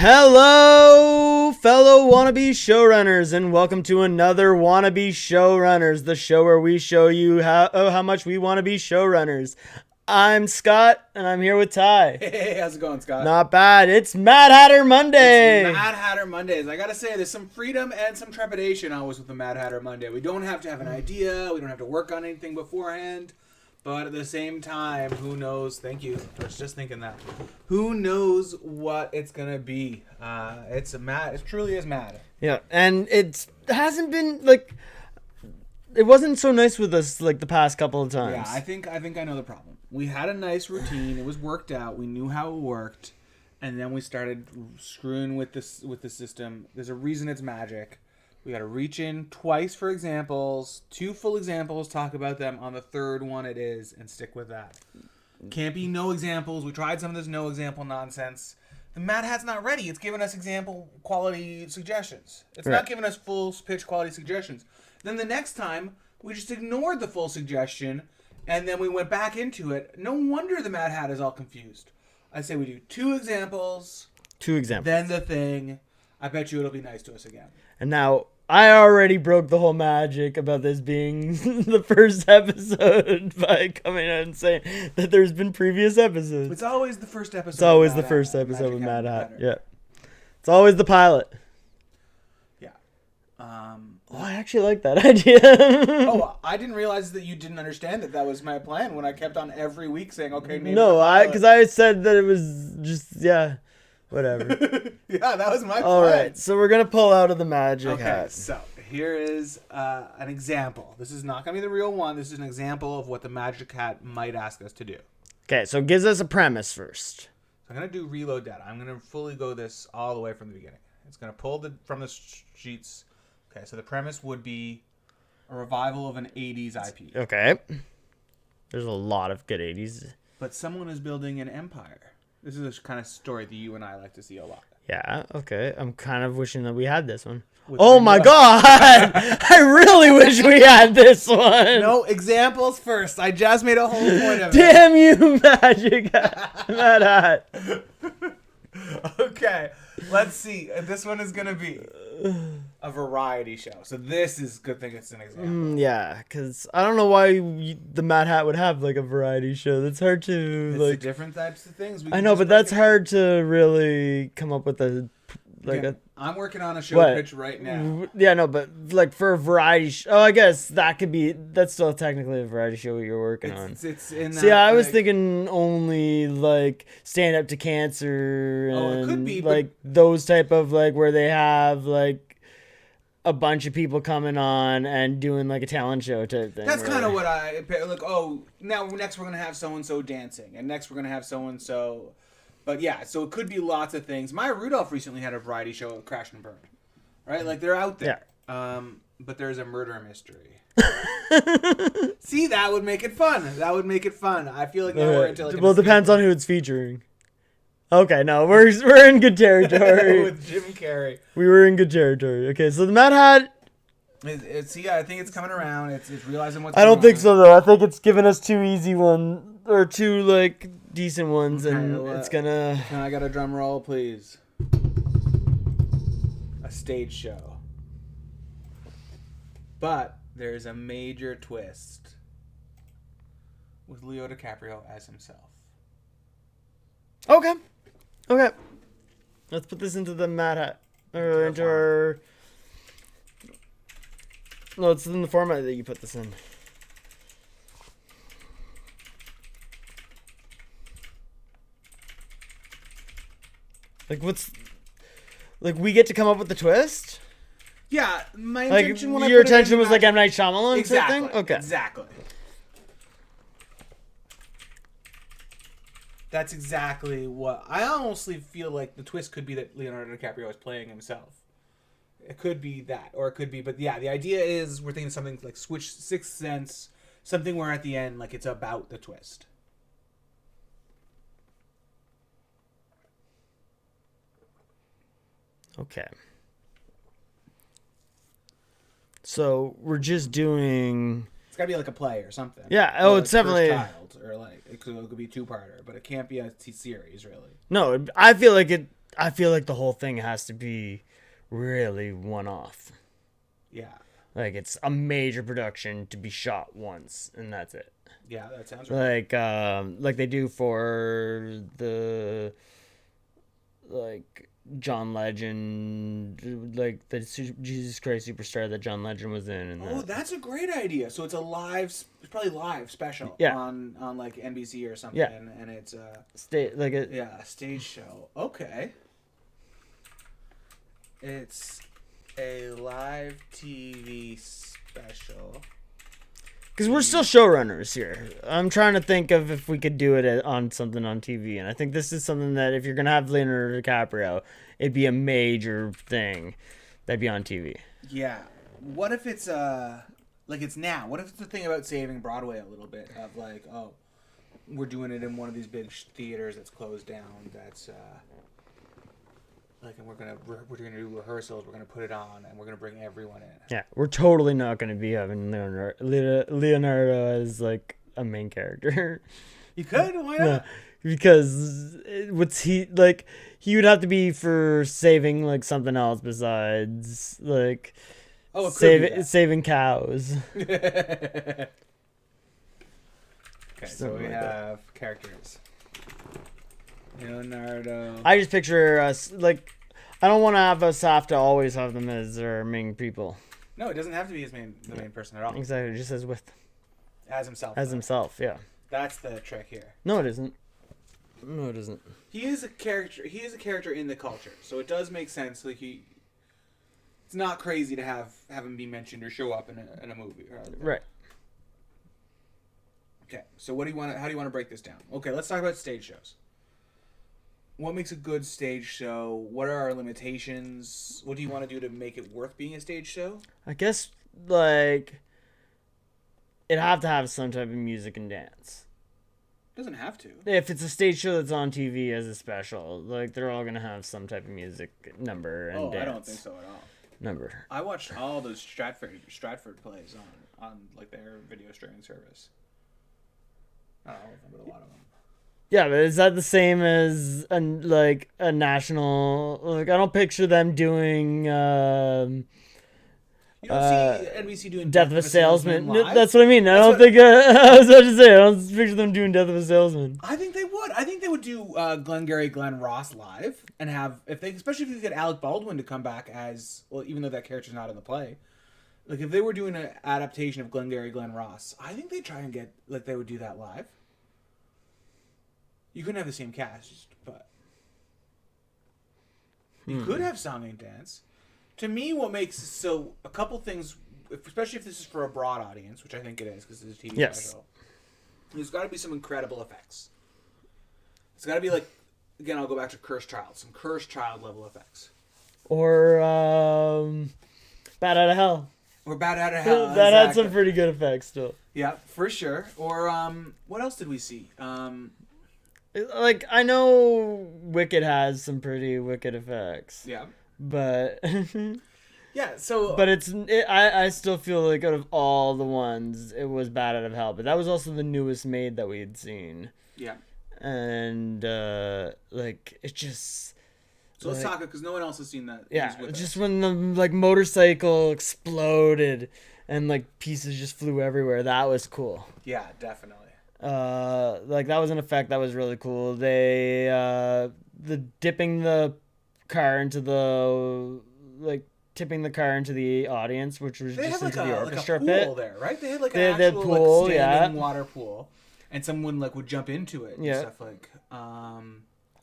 Hello, fellow wannabe showrunners, and welcome to another Wannabe Showrunners, the show where we show you how much we want to be showrunners. I'm Scott, and I'm here with Ty. Hey, how's it going, Scott? Not bad. It's Mad Hatter Monday. It's Mad Hatter Mondays. I gotta say, there's some freedom and some trepidation always with the Mad Hatter Monday. We don't have to have an idea. We don't have to work on anything beforehand. But at the same time, who knows? Thank you. I was just thinking that. Who knows what it's gonna be? It's mad. It truly is mad. Yeah, and it hasn't been like it wasn't so nice with us like the past couple of times. Yeah, I think I know the problem. We had a nice routine. It was worked out. We knew how it worked, and then we started screwing with the system. There's a reason it's magic. We got to reach in twice for examples, 2 full examples, talk about them. On the third one it is, and stick with that. Can't be no examples. We tried some of this no example nonsense. The Mad Hat's not ready. It's giving us example quality suggestions. It's not giving us full pitch quality suggestions. Then the next time, we just ignored the full suggestion, and then we went back into it. No wonder the Mad Hat is all confused. I say we do 2 examples. 2 examples. Then the thing. I bet you it'll be nice to us again. And now I already broke the whole magic about this being the first episode by coming out and saying that there's been previous episodes. It's always the first episode. It's always the first episode with Mad Hat. Yeah. It's always the pilot. Yeah. Oh, I actually like that idea. Oh, I didn't realize that you didn't understand that was my plan when I kept on every week saying, okay, name because I said that it was just, whatever. Yeah, that was my plan. All right, so we're going to pull out of the magic hat. So here is an example. This is not going to be the real one. This is an example of what the magic hat might ask us to do. Okay, so it gives us a premise first. So I'm going to do reload data. I'm going to fully go this all the way from the beginning. It's going to pull from the sheets. Okay, so the premise would be a revival of an 80s IP. Okay. There's a lot of good 80s. But someone is building an empire. This is a kind of story that you and I like to see a lot. Yeah, okay. I'm kind of wishing that we had this one. Oh my god! I really wish we had this one! No, examples first. I just made a whole point of it. Damn you, Magic Hat. Mad Hat. Okay, let's see. This one is going to be a variety show. So this is good thing it's an example. Yeah, because I don't know why the Mad Hat would have like a variety show. That's hard to it's like. Different types of things. I know, but that's hard to really come up with I'm working on a show pitch right now. Yeah, no, but like for a variety show, I guess that's still technically a variety show you're working on. It's in that, See, I was thinking only like Stand Up to Cancer and it could be, like those type of like where they have like a bunch of people coming on and doing like a talent show type thing. That's kind of what I like. Oh, now next we're gonna have so and so dancing, and next we're gonna have so and so. But yeah, so it could be lots of things. Maya Rudolph recently had a variety show, Crash and Burn, right? Like they're out there. Yeah. But there's a murder mystery. See, that would make it fun. I feel like now we're into like. Well, it depends on who it's featuring. Okay, no, we're in good territory. With Jim Carrey. We were in good territory. Okay, so the Mad Hat. I think it's coming around. It's realizing what's. I don't think so though. I think it's giving us 2 easy ones or 2 like decent ones, okay, and it's gonna. Can I get a drum roll, please? A stage show. But there's a major twist with Leo DiCaprio as himself. Okay. Let's put this into the Mad Hat or into our. No, it's in the format that you put this in. Like, we get to come up with the twist? Yeah, my intention when your attention was like M. Night Shyamalan exactly, type thing? Okay. Exactly. That's exactly what... I honestly feel like the twist could be that Leonardo DiCaprio is playing himself. It could be that, or it could be... But yeah, the idea is we're thinking something like Sixth Sense, something where at the end, like, it's about the twist. Okay. So we're just doing. It's gotta be like a play or something. Yeah. Oh, it's definitely. Child, or like it could be 2-parter, but it can't be a series really. No, I feel like it. I feel like the whole thing has to be really one-off. Yeah. Like it's a major production to be shot once and that's it. Yeah, that sounds right. Like they do for the like John Legend, like the Jesus Christ Superstar that John Legend was in, and Oh, that's a great idea. So it's a live, it's probably live special Yeah. on like NBC or something, Yeah. and it's a a a stage show. Okay, it's a live TV special. because we're still showrunners here. I'm trying to think of if we could do it on something on TV, and I think this is something that if you're gonna have Leonardo DiCaprio, it'd be a major thing that'd be on TV. Yeah. What if it's like it's now? What if it's the thing about saving Broadway a little bit of like, oh, we're doing it in one of these big theaters that's closed down. That's like, and we're gonna do rehearsals. We're gonna put it on, and we're gonna bring everyone in. Yeah, we're totally not gonna be having Leonardo as like a main character. You could. Why not? No, because what's he like? He would have to be for saving like something else besides like Oh, it could be that. saving cows. Okay, so Something we like that. have characters. Leonardo. I just picture us like I don't want to have to always have them as our main people. No, it doesn't have to be the main person at all. Exactly, just as with As himself. as though. himself. Yeah. That's the trick here. No, it isn't. No, it isn't. He is a character. He is a character in the culture, so it does make sense. Like it's not crazy to have him be mentioned or show up in a movie. Right. Okay, so what do you want? How do you want to break this down? Okay, let's talk about stage shows. What makes a good stage show? What are our limitations? What do you want to do to make it worth being a stage show? I guess like it'd have to have some type of music and dance. Doesn't have to. If it's a stage show that's on TV as a special, like they're all gonna have some type of music number and dance. I don't think so at all. Number. I watched all those Stratford plays on like their video streaming service. Not all of them, but a lot of them. Yeah, but is that the same as a national? Like I don't picture them doing You don't see NBC doing Death of a Salesman. live? That's what I mean. I That's don't think I was about to say I don't picture them doing Death of a Salesman. I think they would. I think they would do Glenn Ross live and have especially if they get Alec Baldwin to come back as well, even though that character's not in the play. Like if they were doing an adaptation of Glenn Ross, I think they'd try and get like they would do that live. You couldn't have the same cast, but you could have song and dance. To me, what makes a couple things, especially if this is for a broad audience, which I think it is because it's a TV special. There's got to be some incredible effects. It's got to be like, again, I'll go back to Cursed Child, some Cursed Child level effects, Or Bad Out of Hell. or Bad Out of Hell. That had some pretty good effects still. Yeah, for sure. Or what else did we see? Like I know Wicked has some pretty wicked effects. Yeah. But Yeah, so but I still feel like out of all the ones, it was Bad Out of Hell. But that was also the newest made that we had seen. yeah. And like it just. So let's talk because no one else has seen that. Yeah, with just us. when the like motorcycle exploded and like pieces just flew everywhere. That was cool. Yeah, definitely. Like that was an effect that was really cool. They the dipping the car into the tipping the car into the audience, which was They just had into the orchestra like a pool pit. there, right? They had like They an had that actual pool, like, yeah. standing water pool, and someone like would jump into it and Yeah. stuff like.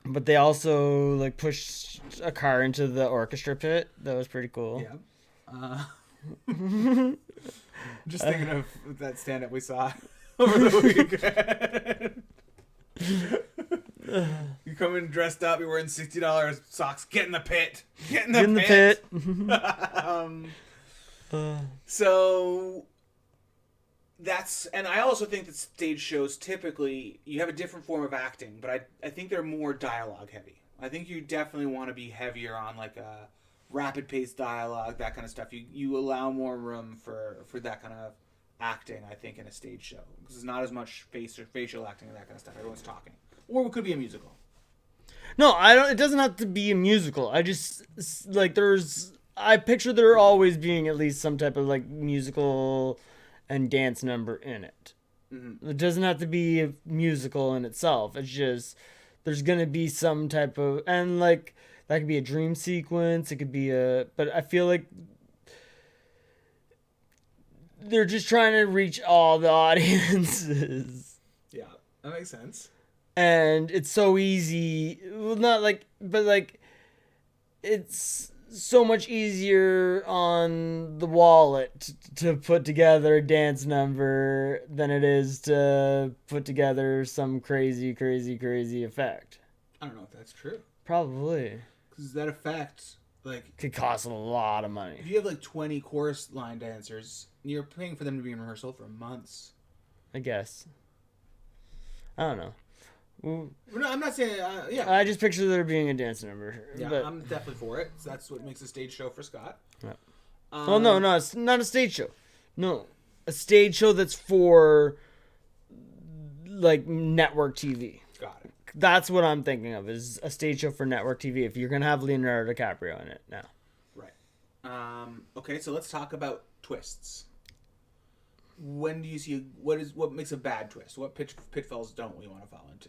But they also like pushed a car into the orchestra pit. That was pretty cool. Yeah. Just thinking of that stand-up we saw over the weekend. You come in dressed up, you're wearing $60 socks. Get in the pit. Get in the pit. So that's, and I also think that stage shows typically you have a different form of acting, but I think they're more dialogue heavy. I think you definitely want to be heavier on like a rapid paced dialogue, that kind of stuff. You allow more room for that kind of acting, I think, in a stage show because there's not as much facial acting and that kind of stuff. Everyone's talking, or it could be a musical. No, I don't. It doesn't have to be a musical. I just like there's. I picture there always being at least some type of like musical and dance number in it. It doesn't have to be a musical in itself. It's just there's gonna be some type of and like that could be a dream sequence. It could be a. But I feel like they're just trying to reach all the audiences. Yeah, that makes sense. And it's so easy. Well, not like, but like, it's so much easier on the wallet to put together a dance number than it is to put together some crazy, crazy, crazy effect. I don't know if that's true. Probably. Because that effect, like, Could cost a lot of money. if you have like 20 chorus line dancers, you're paying for them to be in rehearsal for months. I guess. I don't know. No, I'm not saying. Yeah, I just picture there being a dance number. yeah, But, I'm definitely for it. So that's what makes a stage show for Scott. Yeah. Well, no, it's not a stage show. No, a stage show that's for like network TV. Got it. That's what I'm thinking of is a stage show for network TV. If you're gonna have Leonardo DiCaprio in it now, Right. Okay, so let's talk about twists. When do you see what makes a bad twist? What pitfalls don't we want to fall into?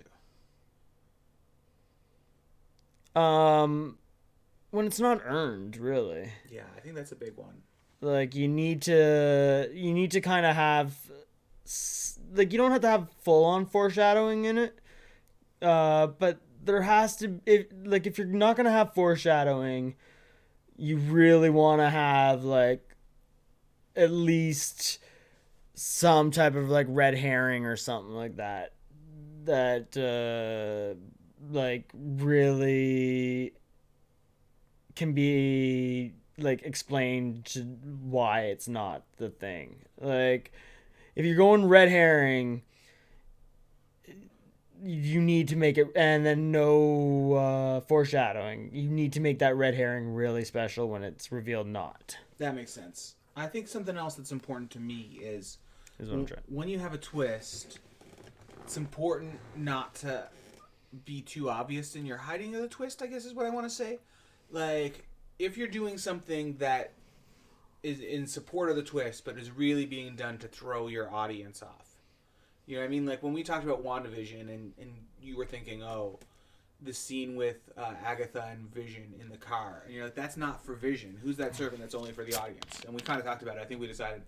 when it's not earned, really. Yeah, I think that's a big one. Like you need to kind of have like you don't have to have full on foreshadowing in it. But there has to if you're not gonna have foreshadowing, you really want to have like at least some type of like red herring or something like that like really can be like explained to why it's not the thing. Like if you're going red herring, you need to make it, and then no foreshadowing. You need to make that red herring really special when it's revealed not. That makes sense. I think something else that's important to me is Is what I'm trying. when you have a twist, it's important not to be too obvious in your hiding of the twist, I guess is what I want to say. Like, if you're doing something that is in support of the twist, but is really being done to throw your audience off. You know what I mean? Like, when we talked about WandaVision and you were thinking, oh, the scene with Agatha and Vision in the car. And you're like, that's not for Vision. Who's that servant that's only for the audience? And we kind of talked about it. I think we decided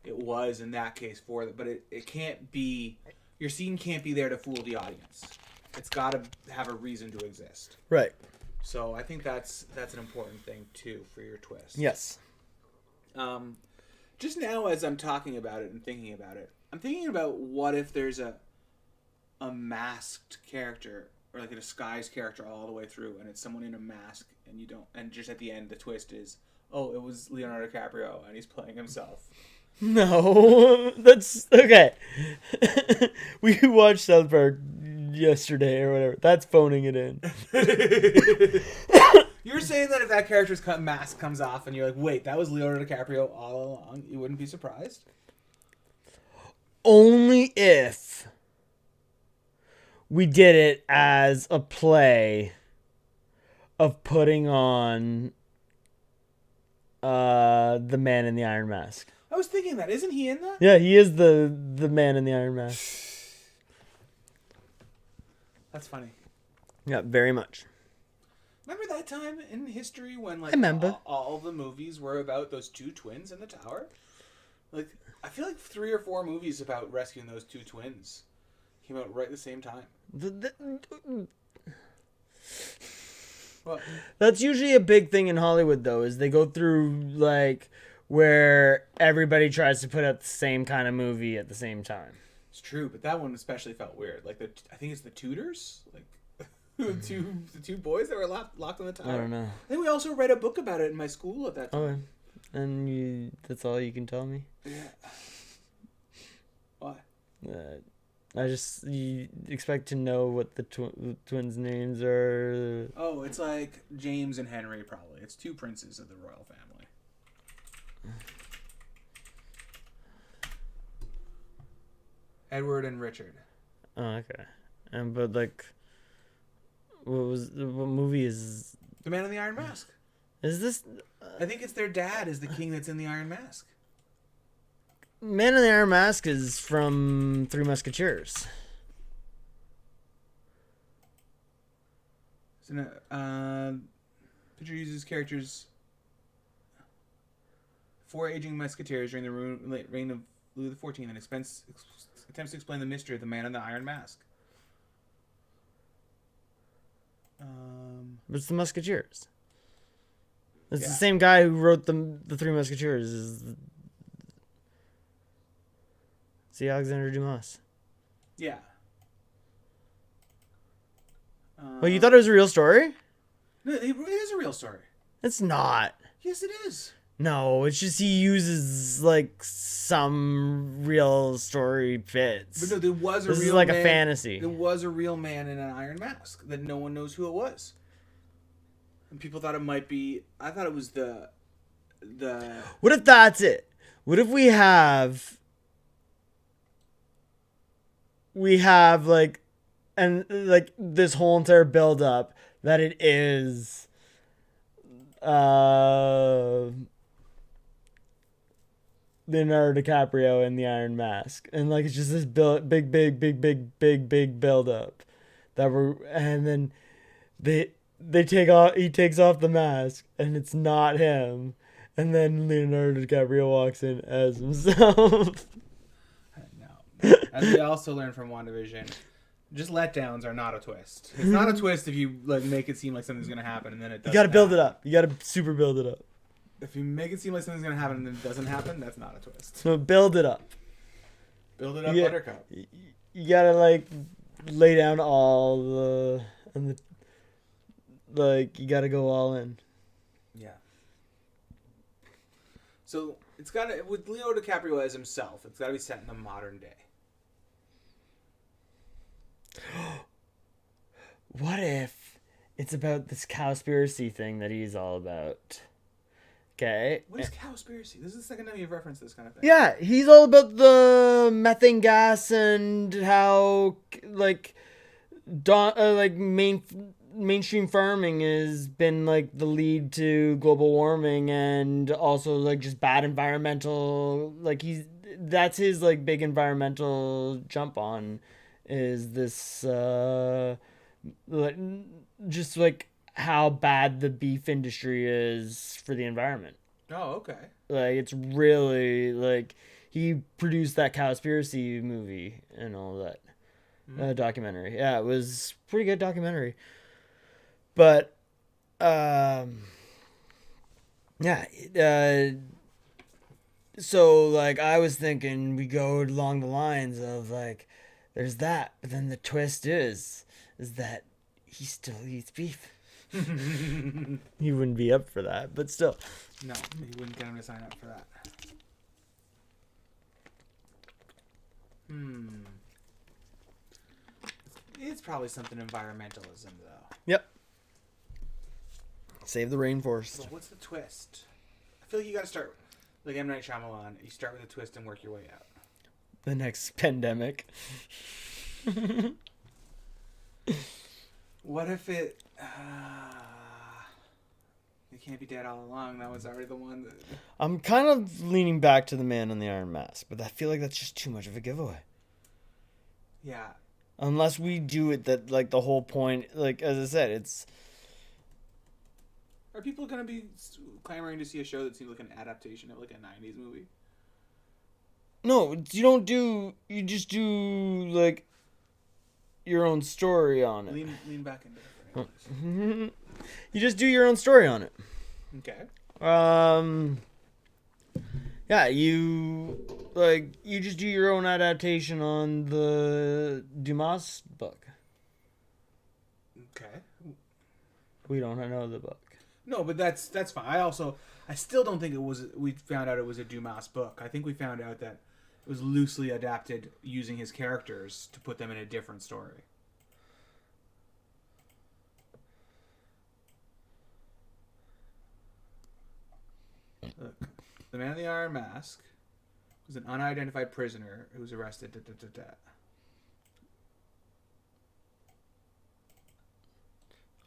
it was, in that case, for it. But it can't be... Your scene can't be there to fool the audience. It's got to have a reason to exist. Right. So I think that's an important thing, too, for your twist. Yes. Just now, as I'm talking about it and thinking about it, I'm thinking about what if there's a masked character or like a disguised character all the way through, and it's someone in a mask, and you don't, and just at the end the twist is, oh, it was Leonardo DiCaprio and he's playing himself. No, that's okay. We watched South Park yesterday or whatever. That's phoning it in. You're saying that if that character's mask comes off and you're like, wait, that was Leonardo DiCaprio all along, you wouldn't be surprised? Only if we did it as a play of putting on the man in the iron mask. I was thinking that. Isn't he in that? Yeah, he is the man in the iron mask. That's funny. Yeah, very much. Remember that time in history when like I remember. all the movies were about those two twins in the tower? Like, I feel like 3 or 4 movies about rescuing those two twins came out right at the same time. What? That's usually a big thing in Hollywood, though, is they go through like where everybody tries to put out the same kind of movie at the same time. It's true, but that one especially felt weird. Like I think it's the Tudors, like the two boys that were locked in the tower. I don't know. I think we also read a book about it in my school at that time. Okay. And that's all you can tell me? Yeah. Why? You expect to know what the twins' names are. Oh, it's like James and Henry, probably. It's 2 princes of the royal family. Edward and Richard. Oh, okay. But like, What movie is The Man in the Iron Mask. this? I think it's their dad is the king that's in the Iron Mask. Man in the Iron Mask is from Three Musketeers. So, picture uses characters. 4 aging musketeers during the reign of Louis XIV and attempts to explain the mystery of the Man in the Iron Mask. It's the Musketeers. It's Yeah. the same guy who wrote the Three Musketeers. See Alexander Dumas. Yeah. Well, you thought it was a real story? No, it is a real story. It's not. Yes, it is. No, it's just he uses like some real story bits. But no, there was a This real is like man, a fantasy. There was a real man in an iron mask that no one knows who it was. And people thought it might be. I thought it was the. What if that's it? What if we have like this whole entire build up that it is Leonardo DiCaprio in the Iron Mask, and like it's just this big build up that and then he takes off the mask and it's not him, and then Leonardo DiCaprio walks in as himself. No. As we also learned from WandaVision, just letdowns are not a twist. It's not a twist if you like make it seem like something's gonna happen and then it doesn't. You gotta build it up. You gotta super build it up. If you make it seem like something's gonna happen and then it doesn't happen, that's not a twist. So build it up. Build it up, Yeah. Buttercup. You gotta like lay down all you gotta go all in. Yeah. So it's gotta with Leo DiCaprio as himself. It's gotta be set in the modern day. What if it's about this cowspiracy thing that he's all about? Okay. What is cowspiracy? This is the second time you've referenced this kind of thing. Yeah, he's all about the methane gas and how mainstream farming has been like the lead to global warming and also like just bad environmental that's his like big environmental jump on is this just like how bad the beef industry is for the environment. Oh, okay. Like it's really like he produced that Cowspiracy movie and all that documentary. Yeah, it was pretty good documentary. But so like I was thinking we go along the lines of like there's that, but then the twist is that he still eats beef. He wouldn't be up for that, but still. No, you wouldn't get him to sign up for that. It's probably something environmentalism, though. Yep. Save the rainforest. Well, what's the twist? I feel like you gotta start, like M. Night Shyamalan, you start with a twist and work your way out. The next pandemic. What if it... It can't be dead all along. That was already the one that... I'm kind of leaning back to the Man in the Iron Mask, but I feel like that's just too much of a giveaway. Yeah. Unless we do it that, like, the whole point, like, as I said, it's... Are people going to be clamoring to see a show that seems like an adaptation of, like, a 90s movie? No, you don't do... You just do, like, your own story on it. Lean back into it. You just do your own story on it. Okay. Yeah, you just do your own adaptation on the Dumas book. Okay. We don't know the book. No, but that's fine. I still don't think we found out it was a Dumas book. I think we found out that it was loosely adapted using his characters to put them in a different story. Look, the Man in the Iron Mask was an unidentified prisoner who was arrested.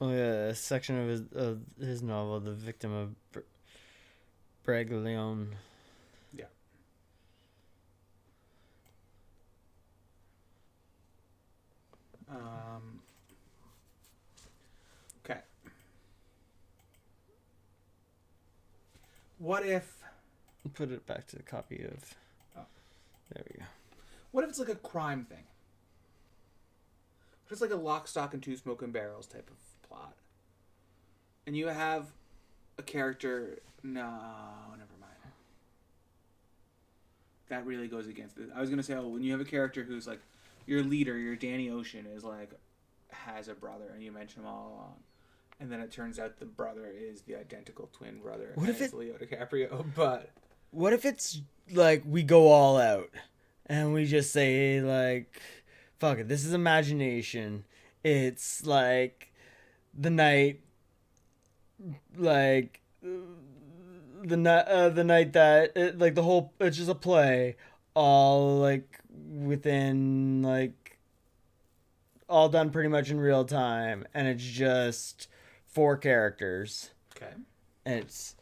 Oh yeah, a section of his novel, The Victim of Braglione. Yeah. Okay. What if? Put it back to the copy of. Oh. There we go. What if it's like a crime thing? What if it's like a lock, stock, and two smoking barrels type of plot? And you have a character. No, never mind. That really goes against it. I was gonna say, when you have a character who's like your leader, your Danny Ocean is like has a brother, and you mention him all along, and then it turns out the brother is the identical twin brother. What if it's Leo DiCaprio? But what if it's like we go all out and we just say like, fuck it, this is imagination. It's like the night, like the night that like the whole it's just a play, all like within like all done pretty much in real time, and it's just four characters. okay, And it's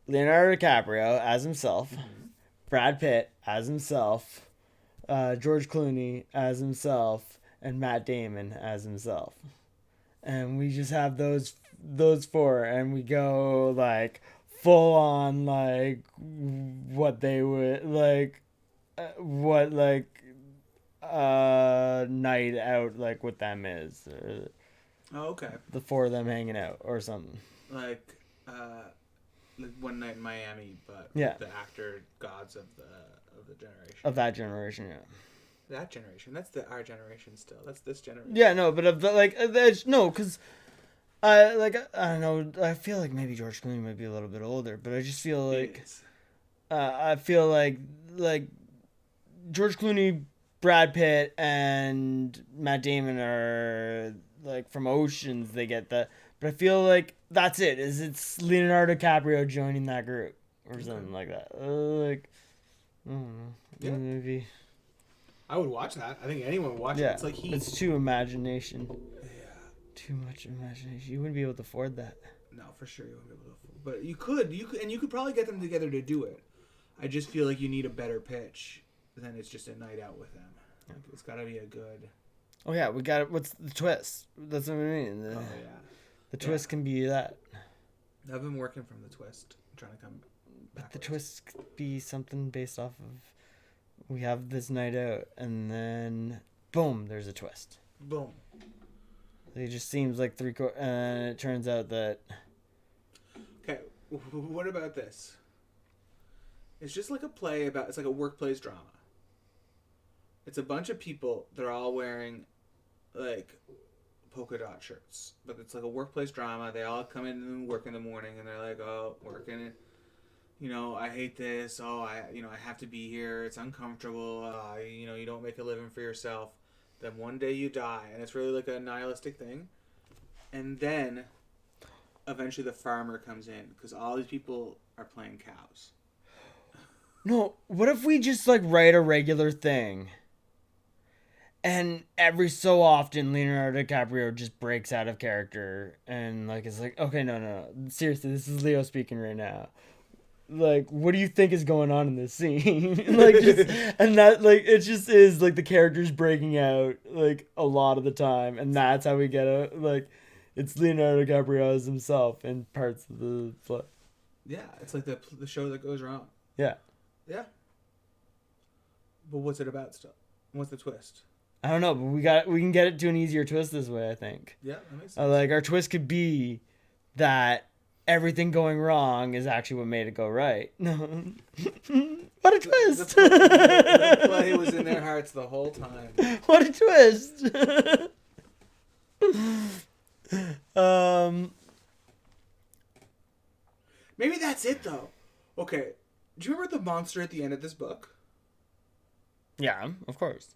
Leonardo DiCaprio as himself, Brad Pitt as himself, George Clooney as himself, and Matt Damon as himself. And we just have those four, and we go like full on like what they would like, what like night out like with them is. oh okay, The four of them hanging out or something. like One Night in Miami, but Yeah. the actor gods of the generation. Of that generation, yeah. That generation. That's our generation still. That's this generation. Yeah, no, but like no, because I don't know. I feel like maybe George Clooney might be a little bit older, but I just feel like I feel like George Clooney, Brad Pitt, and Matt Damon are like from Oceans. They get that, but I feel like that's it. It's Leonardo DiCaprio joining that group or something like that. Like I don't know. Yeah. Maybe. I would watch that. I think anyone would watch it. It's like it's too imagination. Yeah. Too much imagination. You wouldn't be able to afford that. No, for sure you wouldn't be able to. But you could, and you could probably get them together to do it. I just feel like you need a better pitch than it's just a night out with them. Like, it's got to be a good. Oh yeah, we got it. What's the twist? That's what I mean. Oh yeah. The twist can be that. I've been working from the twist, trying to come. But the twist could be something based off of. We have this night out, and then boom, there's a twist. Boom. It just seems like and it turns out that. Okay, what about this? It's just like a play about. It's like a workplace drama. It's a bunch of people. They're all wearing, like, polka dot shirts, but it's like a workplace drama. They all come in and work in the morning, and they're like, "Oh, working. You know, I hate this. Oh, I have to be here. It's uncomfortable. You don't make a living for yourself. Then one day you die, and it's really like a nihilistic thing. And then, eventually, the farmer comes in because all these people are playing cows. No, what if we just like write a regular thing? And every so often, Leonardo DiCaprio just breaks out of character and like it's like, okay, no, seriously, this is Leo speaking right now. Like, what do you think is going on in this scene? Like, just, and that, like, it just is, like, the characters breaking out, like, a lot of the time. And that's how we get it. Like, it's Leonardo DiCaprio as himself in parts of the play. Yeah, it's like the show that goes wrong. Yeah. Yeah. But what's it about still? What's the twist? I don't know, but we can get it to an easier twist this way, I think. Yeah, that makes sense. Like, our twist could be that everything going wrong is actually what made it go right. No. What a twist! The play was in their hearts the whole time. What a twist! Maybe that's it, though. Okay, do you remember the monster at the end of this book? Yeah, of course.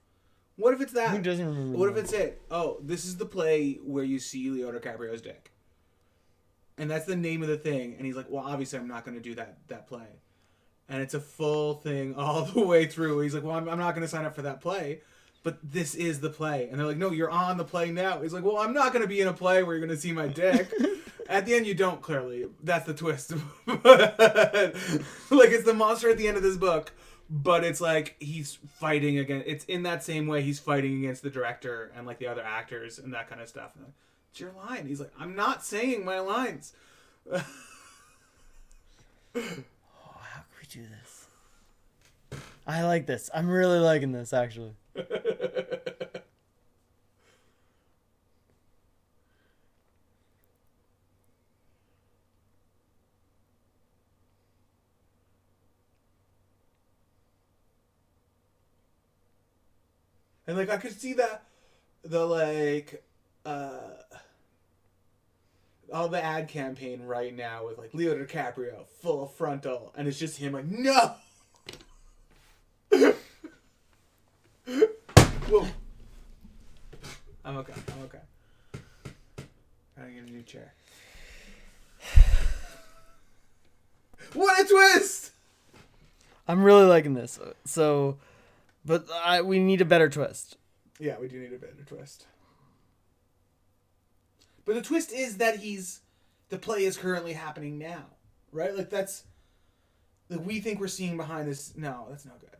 What if it's that? Who doesn't remember What if that? it's it? Oh, this is the play where you see Leo DiCaprio's dick. And that's the name of the thing. And he's like, well, obviously I'm not going to do that play. And it's a full thing all the way through. He's like, well, I'm not going to sign up for that play but this is the play. And they're like, no, you're on the play now. He's like, well, I'm not going to be in a play where you're going to see my dick. At the end, you don't, clearly. That's the twist. Like, it's the monster at the end of this book, but it's like he's fighting against... It's in that same way he's fighting against the director and, like, the other actors and that kind of stuff. And like, it's your line. He's like, I'm not saying my lines. Oh, how could we do this? I like this. I'm really liking this, actually. And, like, I could see that, all the ad campaign right now with, like, Leo DiCaprio, full frontal, and it's just him like, no! Whoa. I'm okay. Gotta get a new chair. What a twist! I'm really liking this. So, but we need a better twist. Yeah, we do need a better twist. But the twist is that the play is currently happening now, right? Like, that's, like, we think we're seeing behind this. No, that's not good.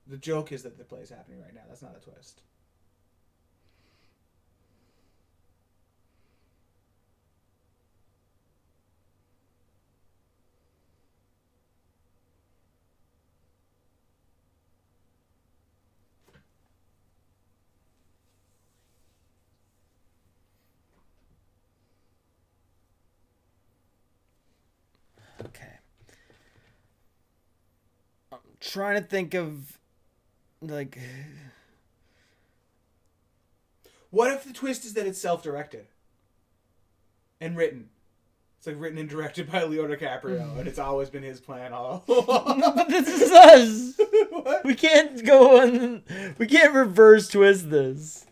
The joke is that the play is happening right now. That's not a twist. Okay. I'm trying to think of, like... What if the twist is that it's self-directed? And written? It's like written and directed by Leo DiCaprio, and it's always been his plan all along. But this is us! What? We can't go on... We can't reverse twist this.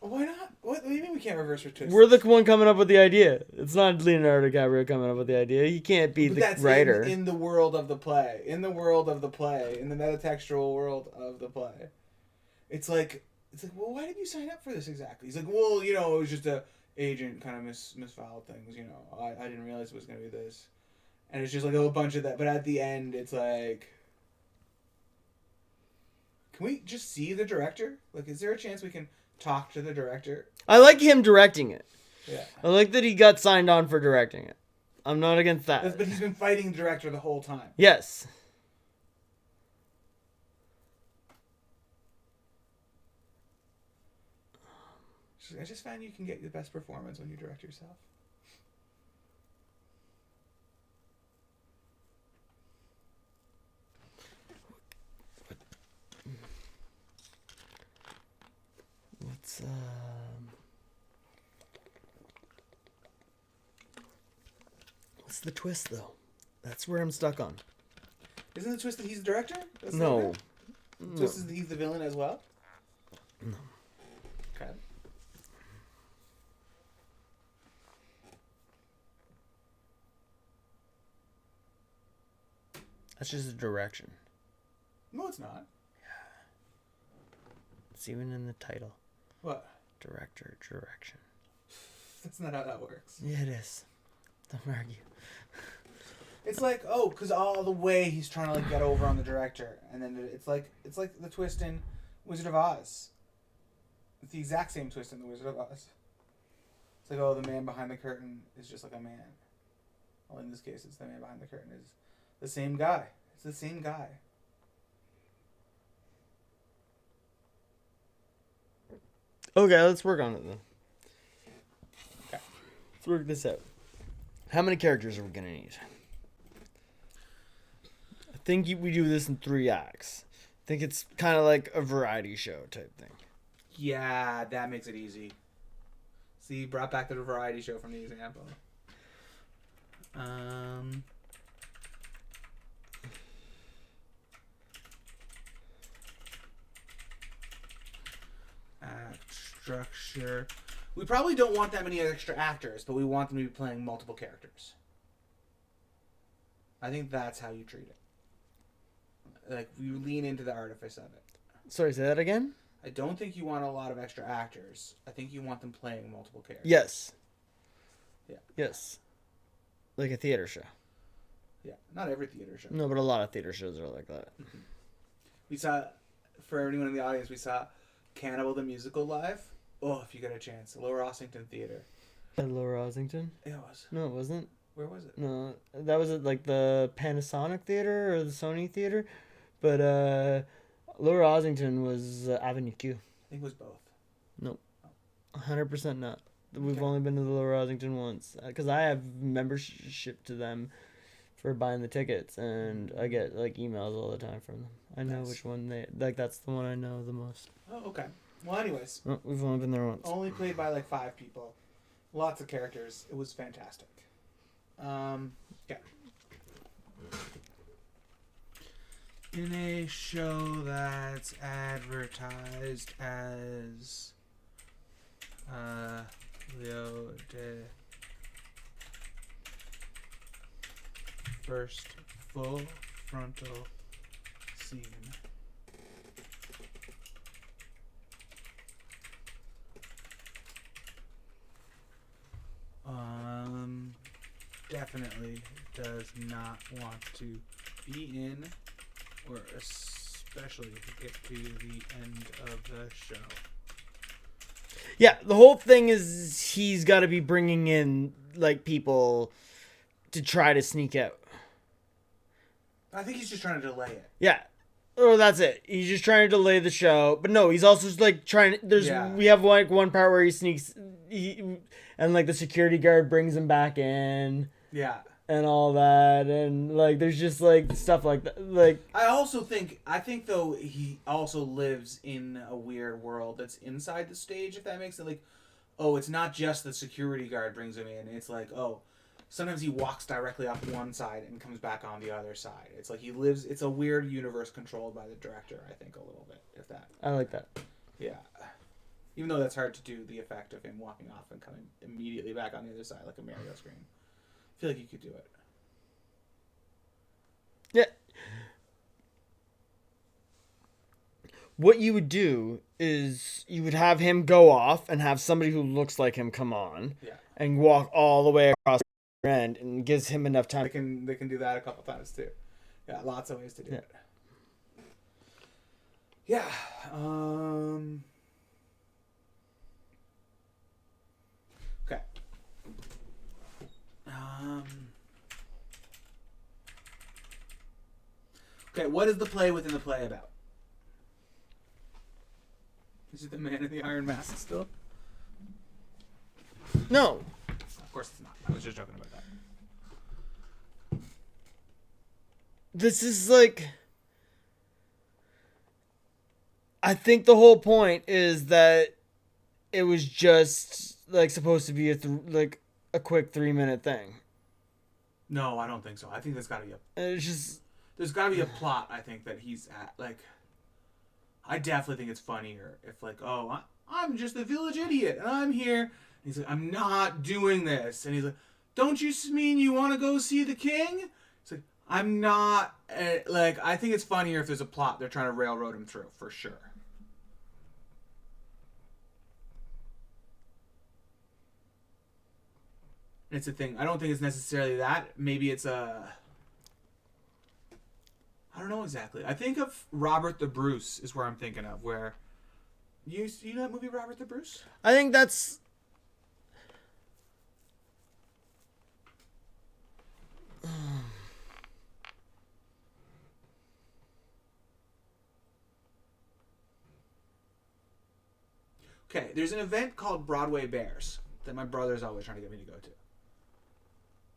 Why not? What do you mean we can't reverse or twist? We're the one coming up with the idea. It's not Leonardo DiCaprio coming up with the idea. He can't be the writer. In the world of the play. In the world of the play. In the metatextual world of the play. It's like, well, why did you sign up for this exactly? He's like, well, it was just a agent kind of misfiled things, I didn't realize it was going to be this. And it's just like a whole bunch of that. But at the end, it's like, can we just see the director? Like, is there a chance we can talk to the director? I like him directing it. Yeah. I like that he got signed on for directing it. I'm not against that. But he's been fighting the director the whole time. Yes. I just find you can get the best performance when you direct yourself. What's the twist, though? That's where I'm stuck on. Isn't the twist that he's the director? That's No. The twist is that he's the villain as well? No. Okay. That's just a direction. No, it's not. It's even in the title. What? Director, direction. That's not how that works. Yeah, it is. Don't argue. It's like, because all the way he's trying to like get over on the director, and then it's like the twist in Wizard of Oz. It's the exact same twist in the Wizard of Oz. It's like, the man behind the curtain is just like a man. Well, in this case, it's the man behind the curtain is the same guy. It's the same guy. Okay, let's work on it then. Okay. Let's work this out. How many characters are we gonna need? I think we do this in 3 acts. I think it's kind of like a variety show type thing. Yeah, that makes it easy. See, brought back the variety show from the example. Act structure. We probably don't want that many extra actors, but we want them to be playing multiple characters. I think that's how you treat it. Like, you lean into the artifice of it. Sorry, say that again? I don't think you want a lot of extra actors. I think you want them playing multiple characters. Yes. Yeah. Yes. Like a theater show. Yeah. Not every theater show. No, but a lot of theater shows are like that. We saw, for anyone in the audience, we saw Cannibal the Musical live. Oh, if you get a chance. Lower Ossington Theater. At Lower Ossington? Yeah, it was. No, it wasn't. Where was it? No, that was at like the Panasonic Theater or the Sony Theater. But Lower Ossington was Avenue Q. I think it was both. Nope. 100% not. We've Okay. only been to the Lower Ossington once. Because I have membership to them for buying the tickets. And I get like emails all the time from them. I know Nice. which one they... Like that's the one I know the most. Oh, okay. Well, anyways, Oh, we've only been there once. only played by like 5 people. Lots of characters. It was fantastic. Yeah. In a show that's advertised as Leo de first full frontal scene. Definitely does not want to be in, or especially get to the end of the show. Yeah, the whole thing is he's got to be bringing in like people to try to sneak out. I think he's just trying to delay it. Yeah. Oh, that's it. He's just trying to delay the show, but no, he's also just, like trying. We have like one part where he sneaks, and like the security guard brings him back in. Yeah. And all that, and like there's just like stuff like that. Like I think though he also lives in a weird world that's inside the stage. If that makes it like, oh, it's not just the security guard brings him in. It's like, oh, sometimes he walks directly off one side and comes back on the other side. It's like he lives. It's a weird universe controlled by the director. I think a little bit, if that. I like that. Yeah. Even though that's hard to do, the effect of him walking off and coming immediately back on the other side like a Mario screen. I feel like you could do it. Yeah. What you would do is you would have him go off and have somebody who looks like him come on. Yeah. And walk all the way across the end and gives him enough time. They can do that a couple times too. Yeah, lots of ways to do it. Yeah. Okay. Okay, what is the play within the play about? Is it the man in the iron mask still? No. Of course it's not. I was just joking about that. This is like... I think the whole point is that it was just like supposed to be like a quick 3-minute thing. No, I don't think so. I think there's got to be It's just... There's got to be a plot, I think, that he's at. Like, I definitely think it's funnier if, like, oh, I'm just a village idiot, and I'm here. And he's like, I'm not doing this. And he's like, don't you mean you want to go see the king? He's like, I'm not. Like, I think it's funnier if there's a plot they're trying to railroad him through, for sure. It's a thing. I don't think it's necessarily that. Maybe it's a... I don't know exactly. I think of Robert the Bruce is where I'm thinking of. Where you know that movie Robert the Bruce? I think that's... Okay, there's an event called Broadway Bears that my brother's always trying to get me to go to.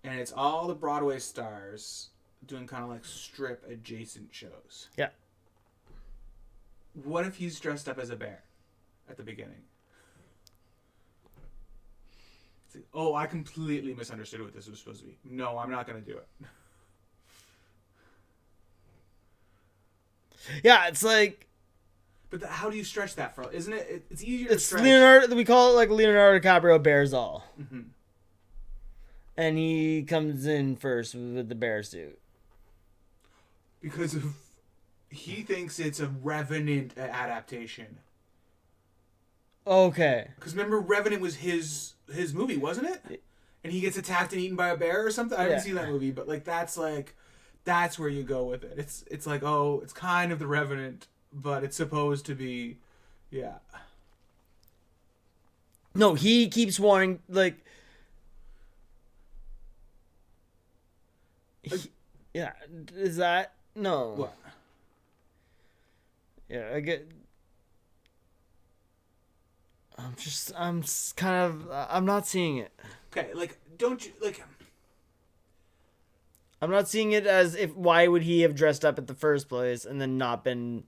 And it's all the Broadway stars doing kind of like strip adjacent shows. Yeah. What if he's dressed up as a bear at the beginning? It's like, oh, I completely misunderstood what this was supposed to be. No, I'm not going to do it. Yeah, it's like... But how do you stretch that for? Isn't it? It's easier to It's stretch. Leonardo... We call it like Leonardo DiCaprio Bears All. Mm-hmm. And he comes in first with the bear suit. Because he thinks it's a Revenant adaptation. Okay. Because remember, Revenant was his movie, wasn't it? And he gets attacked and eaten by a bear or something. I haven't seen that movie, but that's where you go with it. It's like, oh, it's kind of the Revenant, but it's supposed to be, yeah. No, he keeps wanting like. Yeah, is that no? What? Yeah, I get. I'm kind of, I'm not seeing it. Okay, like, don't you like? I'm not seeing it as if why would he have dressed up at the first place and then not been.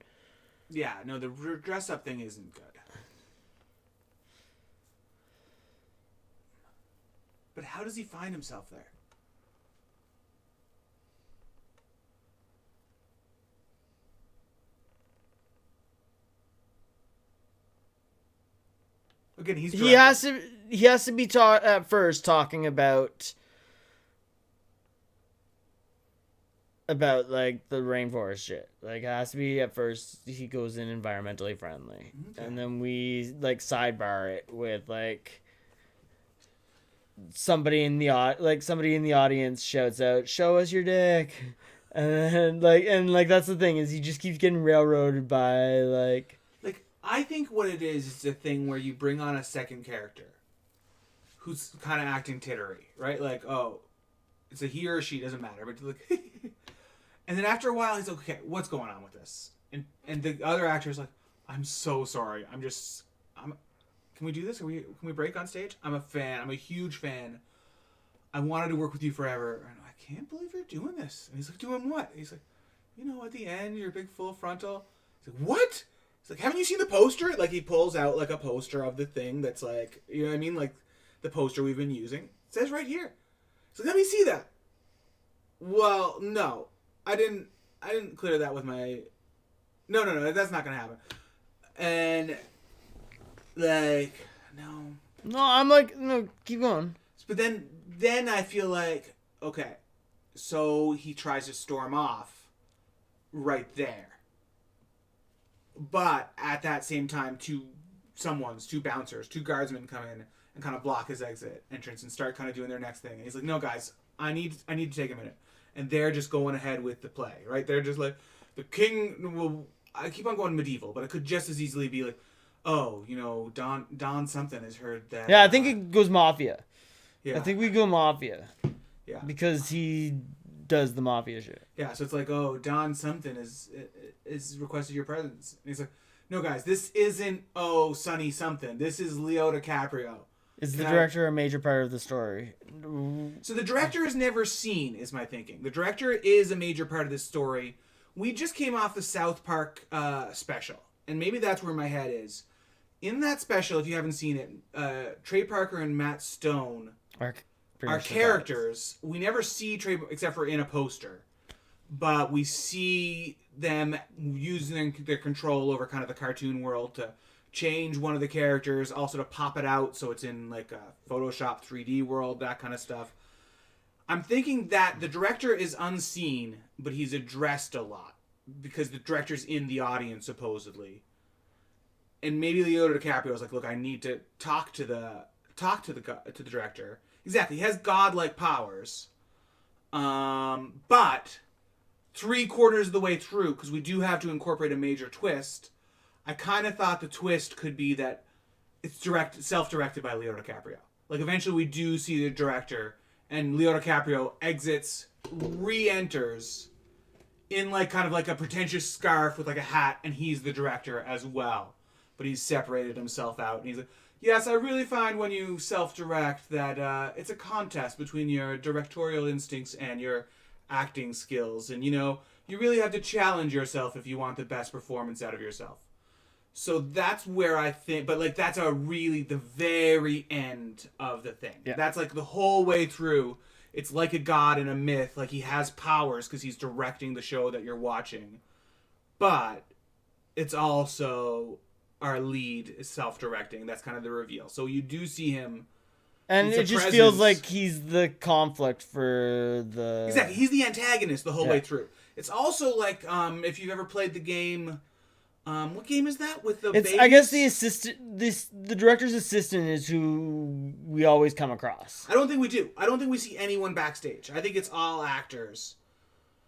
Yeah, no, the dress up thing isn't good. But how does he find himself there? Again, he's directing. He has to be taught at first talking about like the rainforest shit. Like it has to be at first he goes in environmentally friendly. Okay. And then we like sidebar it with like somebody in the audience shouts out, "Show us your dick." And like that's the thing is he just keeps getting railroaded by like I think what it is a thing where you bring on a second character who's kind of acting tittery, right? Like, oh, it's a he or a she, doesn't matter, but like, and then after a while he's like, okay, what's going on with this? And the other actor is like, I'm so sorry, can we do this? Can we break on stage? I'm a fan. I'm a huge fan. I wanted to work with you forever. And I can't believe you're doing this. And he's like, doing what? And he's like, at the end, your big full frontal. He's like, what? He's like, haven't you seen the poster? Like, he pulls out, like, a poster of the thing that's, like, you know what I mean? Like, the poster we've been using. It says right here. He's like, let me see that. Well, no. I didn't clear that with my... No, that's not going to happen. And, like, no. No, I'm like, no, keep going. But then I feel like, okay, so he tries to storm off right there. But at that same time, two bouncers, two guardsmen come in and kind of block his exit entrance and start kind of doing their next thing. And he's like, no, guys, I need to take a minute. And they're just going ahead with the play, right? They're just like, the king will... I keep on going medieval, but it could just as easily be like, oh, Don something has heard that... Yeah, I think it goes Mafia. Yeah. I think we go Mafia. Yeah. Because he does the Mafia shit. Yeah, so it's like, oh, Don something is requested your presence. And he's like, no, guys, this isn't, oh, Sonny something. This is Leo DiCaprio. Is the director a major part of the story? So the director is never seen, is my thinking. The director is a major part of this story. We just came off the South Park special, and maybe that's where my head is. In that special, if you haven't seen it, Trey Parker and Matt Stone are characters. We never see Trey except for in a poster, but we see them using their control over kind of the cartoon world to change one of the characters, also to pop it out so it's in like a Photoshop 3D world, that kind of stuff. I'm thinking that the director is unseen, but he's addressed a lot because the director's in the audience supposedly. And maybe Leo DiCaprio is like, look, I need to talk to the director. Exactly, he has godlike powers, but 3/4 of the way through, because we do have to incorporate a major twist. I kind of thought the twist could be that it's self-directed by Leo DiCaprio. Like eventually we do see the director, and Leo DiCaprio exits, re-enters in like kind of like a pretentious scarf with like a hat, and he's the director as well. But he's separated himself out, and he's like, yes, I really find when you self-direct that it's a contest between your directorial instincts and your acting skills. And, you really have to challenge yourself if you want the best performance out of yourself. So that's where I think... But, like, that's the very end of the thing. Yeah. That's, like, the whole way through. It's like a god in a myth. Like, he has powers because he's directing the show that you're watching. But it's also... our lead is self-directing. That's kind of the reveal. So you do see him. And it just feels like he's the conflict for the... Exactly. He's the antagonist the whole way through. It's also like, if you've ever played the game What game is that with the It's babies? I guess the assistant, the director's assistant is who we always come across. I don't think we do. I don't think we see anyone backstage. I think it's all actors.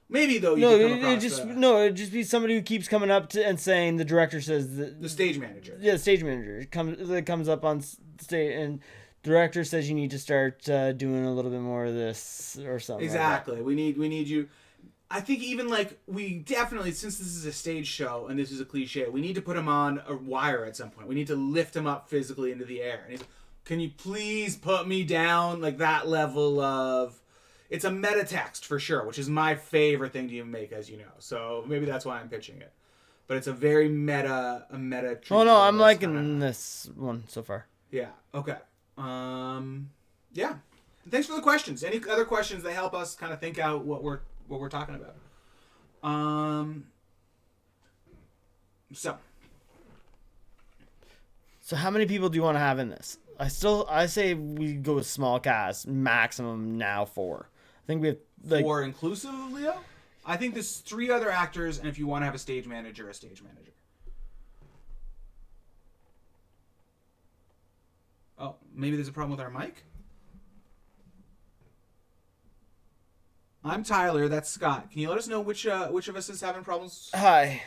Maybe though you No, could come across it'd just be somebody who keeps coming up to and saying the director says the stage manager. Yeah, the stage manager comes up on stage and director says you need to start doing a little bit more of this or something. Exactly. We need you. I think even like we definitely, since this is a stage show and this is a cliche, we need to put him on a wire at some point. We need to lift him up physically into the air. And he's, can you please put me down? Like that level of. It's a meta text for sure, which is my favorite thing to even make, as you know. So maybe that's why I'm pitching it. But it's a very meta. Oh no, I'm liking this one so far. Yeah. Okay. Yeah. And thanks for the questions. Any other questions that help us kind of think out what we're talking about? So how many people do you want to have in this? I say we go with small cast, maximum now 4. I think we have 4 inclusive of Leo. I think there's 3 other actors, and if you want to have a stage manager, a stage manager. Oh, maybe there's a problem with our mic? I'm Tyler. That's Scott. Can you let us know which of us is having problems? Hi.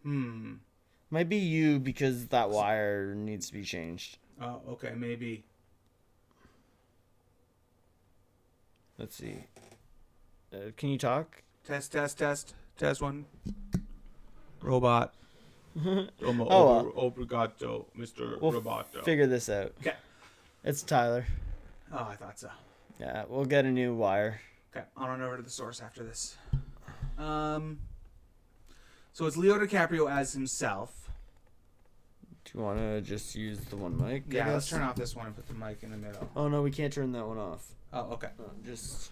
Might be you because that wire needs to be changed. Oh, okay, maybe. Let's see. Can you talk? Test 1. Robot. Obrigado, Mr. We'll Roboto. Figure this out. Okay. It's Tyler. Oh, I thought so. Yeah, we'll get a new wire. Okay, I'll run over to the source after this. So it's Leo DiCaprio as himself. Do you want to just use the one mic? Yeah, let's turn off this one and put the mic in the middle. Oh, no, we can't turn that one off. Oh, okay. Just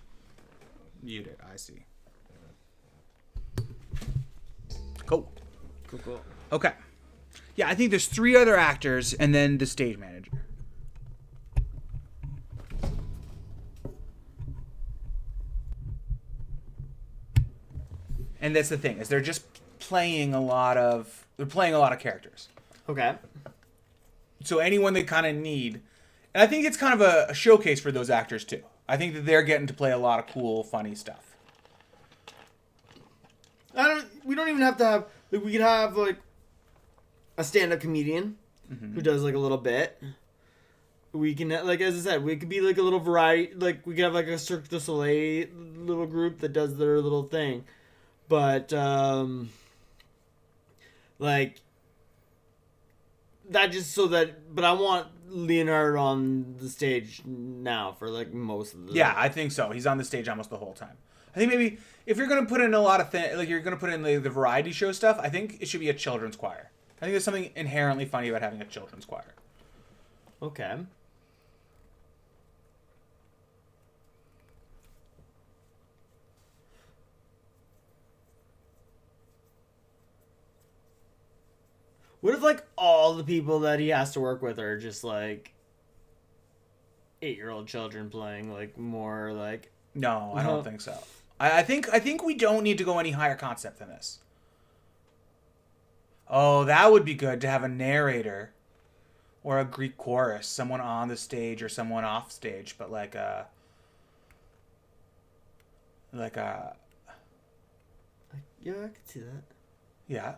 mute it. I see. Cool. Cool. Okay. Yeah, I think there's 3 other actors and then the stage manager. And that's the thing, is they're just playing a lot of characters. Okay. So anyone they kind of need, and I think it's kind of a showcase for those actors too. I think that they're getting to play a lot of cool, funny stuff. We don't even have to have, like, we could have like a stand-up comedian who does like a little bit. We can, like, as I said, we could be like a little variety, like we could have like a Cirque du Soleil little group that does their little thing. But like that just so that, but I want Leonardo on the stage now for like most of the. Yeah, I think so. He's on the stage almost the whole time. I think maybe if you're gonna put in a lot of like you're gonna put in the variety show stuff, I think it should be a children's choir. I think there's something inherently funny about having a children's choir. Okay. What if, like, all the people that he has to work with are just, like, 8-year-old children playing, like, more, like... No, I don't think so. I think we don't need to go any higher concept than this. Oh, that would be good to have a narrator or a Greek chorus, someone on the stage or someone off stage, but like a... Yeah, I could see that. Yeah.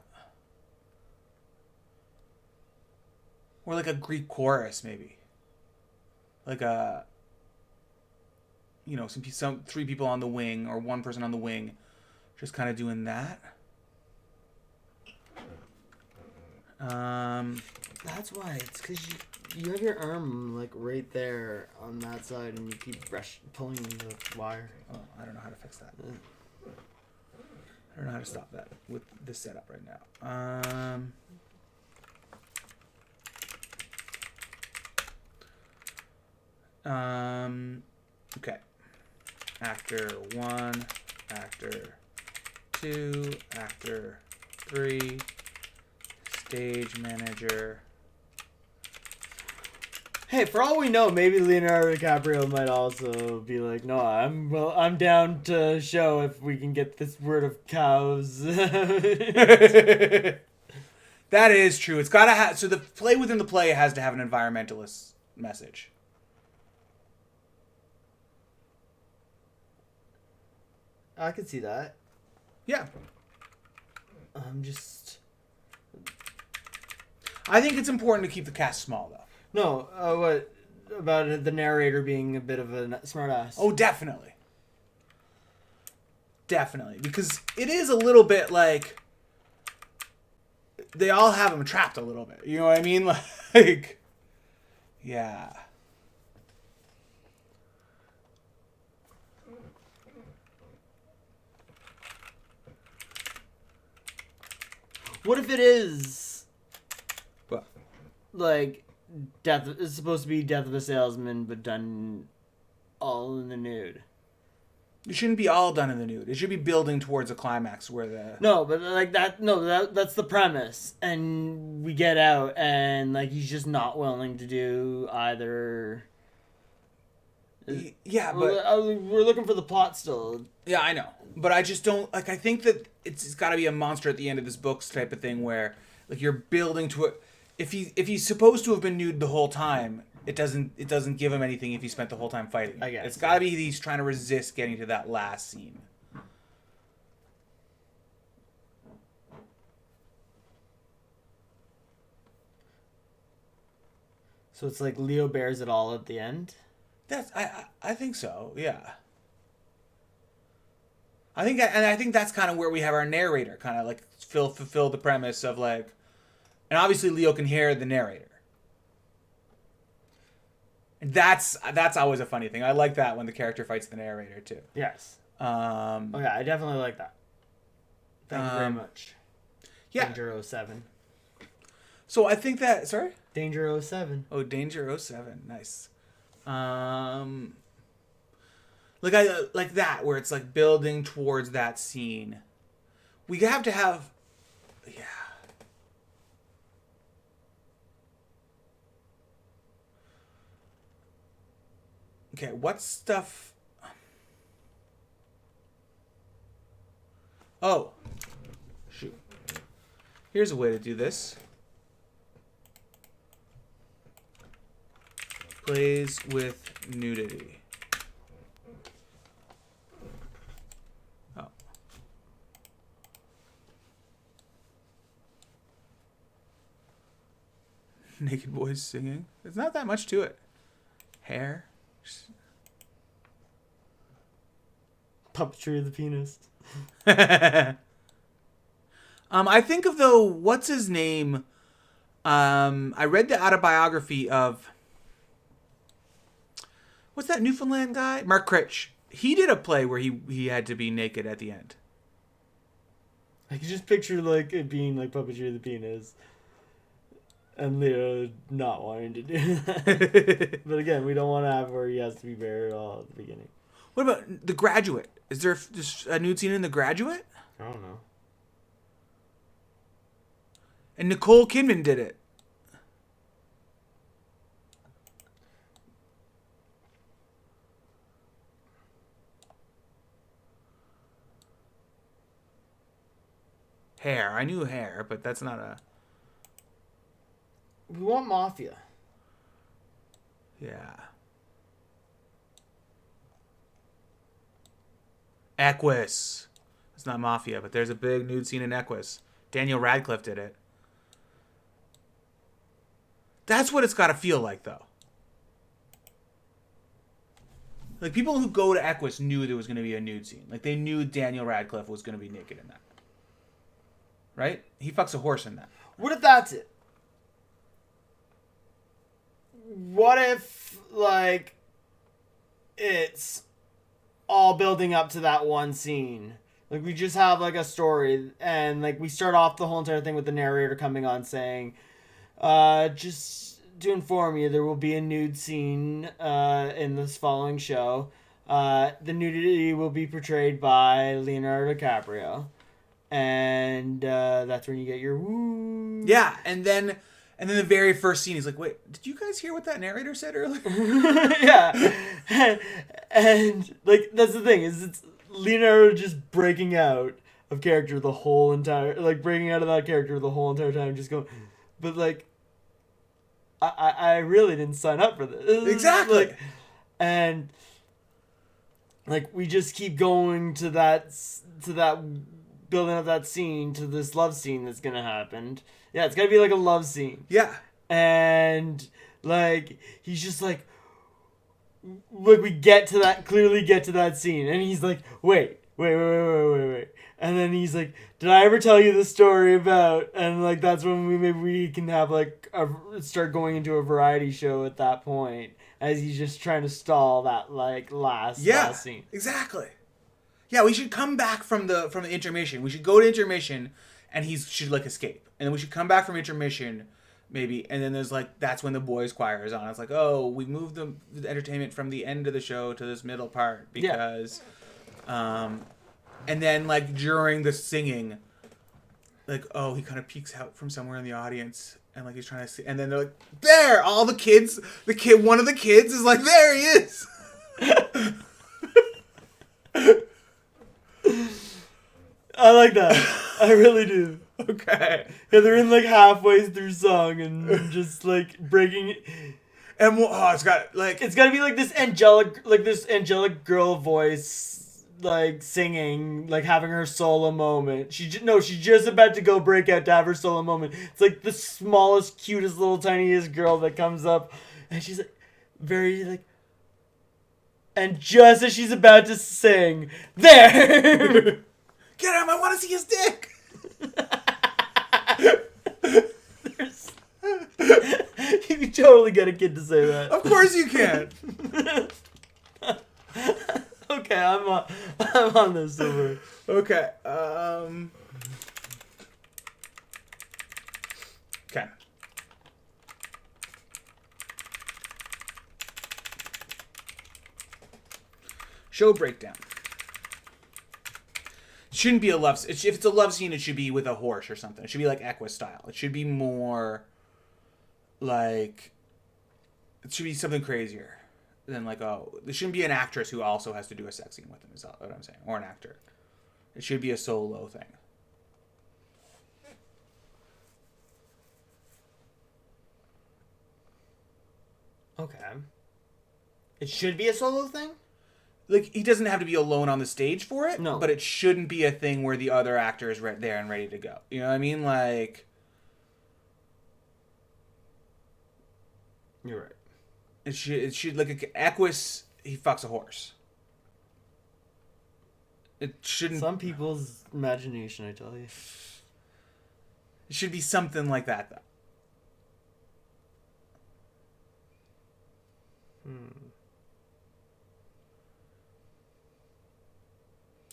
Or like a Greek chorus, maybe. Like a, you know, some 3 people on the wing or 1 person on the wing, just kind of doing that. That's why. It's because you have your arm like right there on that side, and you keep pulling the wire. Oh, I don't know how to fix that. I don't know how to stop that with this setup right now. Okay. Actor 1, actor 2, actor 3, stage manager. Hey, for all we know, maybe Leonardo DiCaprio might also be like, "No, I'm down to show if we can get this word of cows." That is true. It's got to have. So the play within the play has to have an environmentalist message. I could see that. Yeah. I'm just I think it's important to keep the cast small, though. no. What about the narrator being a bit of a smartass? Oh, definitely. Definitely. Because it is a little bit like they all have him trapped a little bit. You know what I mean? Like, yeah. What if it is What? like death? It's supposed to be Death of a Salesman, but done all in the nude. It shouldn't be all done in the nude. It should be building towards a climax where the... No, but like that. No, that's the premise, and we get out, and like he's just not willing to do either. Yeah, but... We're looking for the plot still. Yeah, I know. But I just don't... Like, I think that it's got to be a monster at the end of this book type of thing where, like, you're building to it. If he's supposed to have been nude the whole time, it doesn't give him anything if he spent the whole time fighting. I guess. It's got to be he's trying to resist getting to that last scene. So it's like Leo bears it all at the end. I think so. Yeah. I think that's kind of where we have our narrator kind of like fulfill the premise of like, and obviously Leo can hear the narrator. And that's always a funny thing. I like that when the character fights the narrator too. Yes. Okay, I definitely like that. Thank you very much. Yeah. Danger 07. So I think that Danger 07. Oh, Danger 07. Nice. Like that where it's like building towards that scene. We have to have Okay, what stuff? Oh. Shoot. Here's a way to do this. Plays with nudity. Oh. Naked boys singing. There's not that much to it. Hair. Puppetry of the penis. I think of though, what's his name? I read the autobiography of what's that Newfoundland guy? Mark Critch. He did a play where he had to be naked at the end. I can just picture like it being like puppetry of the penis. And Leo not wanting to do that. But again, we don't want to have where he has to be buried all at the beginning. What about The Graduate? Is there just a nude scene in The Graduate? I don't know. And Nicole Kidman did it. Hair. I knew hair, but that's not a... We want Mafia. Yeah. Equus. It's not Mafia, but there's a big nude scene in Equus. Daniel Radcliffe did it. That's what it's got to feel like, though. Like, people who go to Equus knew there was going to be a nude scene. Like, they knew Daniel Radcliffe was going to be naked in that. Right? He fucks a horse in that. What if that's it? What if, like, it's all building up to that one scene? Like, we just have, like, a story, and, like, we start off the whole entire thing with the narrator coming on saying, just to inform you, there will be a nude scene in this following show. The nudity will be portrayed by Leonardo DiCaprio. And that's when you get your woo. Yeah, and then And then the very first scene, he's like, wait, did you guys hear what that narrator said earlier? Yeah. And like that's the thing is it's Leonardo just breaking out of character the whole entire breaking out of that character the whole entire time, just going, but like I really didn't sign up for this. Exactly. And like we just keep going to that building up that scene to this love scene that's gonna happen. Yeah, it's gonna be like a love scene. Yeah. And like he's just like we get to that scene, and he's like, wait. And then he's like, did I ever tell you the story about, and like that's when maybe we can have like start going into a variety show at that point, as he's just trying to stall that like last scene. Exactly. Yeah, we should come back from the intermission. We should go to intermission, and he should like escape, and then we should come back from intermission, maybe, and then there's like that's when the boys' choir is on. It's like, oh, we moved the entertainment from the end of the show to this middle part because, and then like during the singing, like he kind of peeks out from somewhere in the audience. And like he's trying to see, and then they're like, there! All the kids, one of the kids is like, there he is! I like that. I really do. Okay. Yeah, they're in like halfway through song and just like breaking. And it's got to be like this angelic girl voice, like singing, like having her solo moment. She's just about to go break out to have her solo moment. It's like the smallest, cutest, little tiniest girl that comes up, and she's like very like, and just as she's about to sing, there. Get him! I want to see his dick. You can totally get a kid to say that. Of course you can. Okay, I'm on this over. Okay. Okay. Show breakdown. It shouldn't be a love. If it's a love scene, it should be with a horse or something. It should be like Equus style. It should be more like. It should be something crazier than like there shouldn't be an actress who also has to do a sex scene with him. Is what I'm saying, or an actor. It should be a solo thing. Okay. It should be a solo thing? Like, he doesn't have to be alone on the stage for it. No. But it shouldn't be a thing where the other actor is right there and ready to go. You know what I mean? Like... You're right. It should like, Equus, he fucks a horse. It shouldn't... Some people's imagination, I tell you. It should be something like that, though.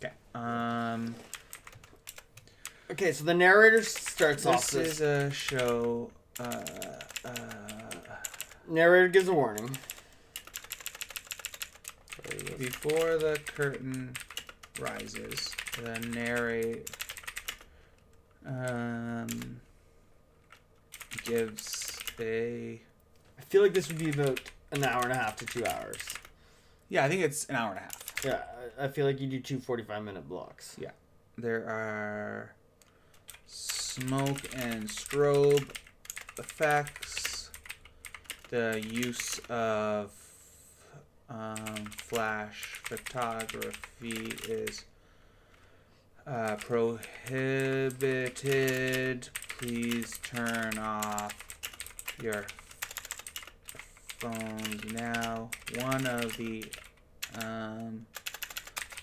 Okay. Okay, so the narrator starts off This is a show... Narrator gives a warning. Before the curtain rises, the narrator gives a... I feel like this would be about an hour and a half to 2 hours. Yeah, I think it's an hour and a half. Yeah, I feel like you do 2 45-minute blocks. Yeah. There are smoke and strobe effects. The use of flash photography is prohibited. Please turn off your phones now. One of the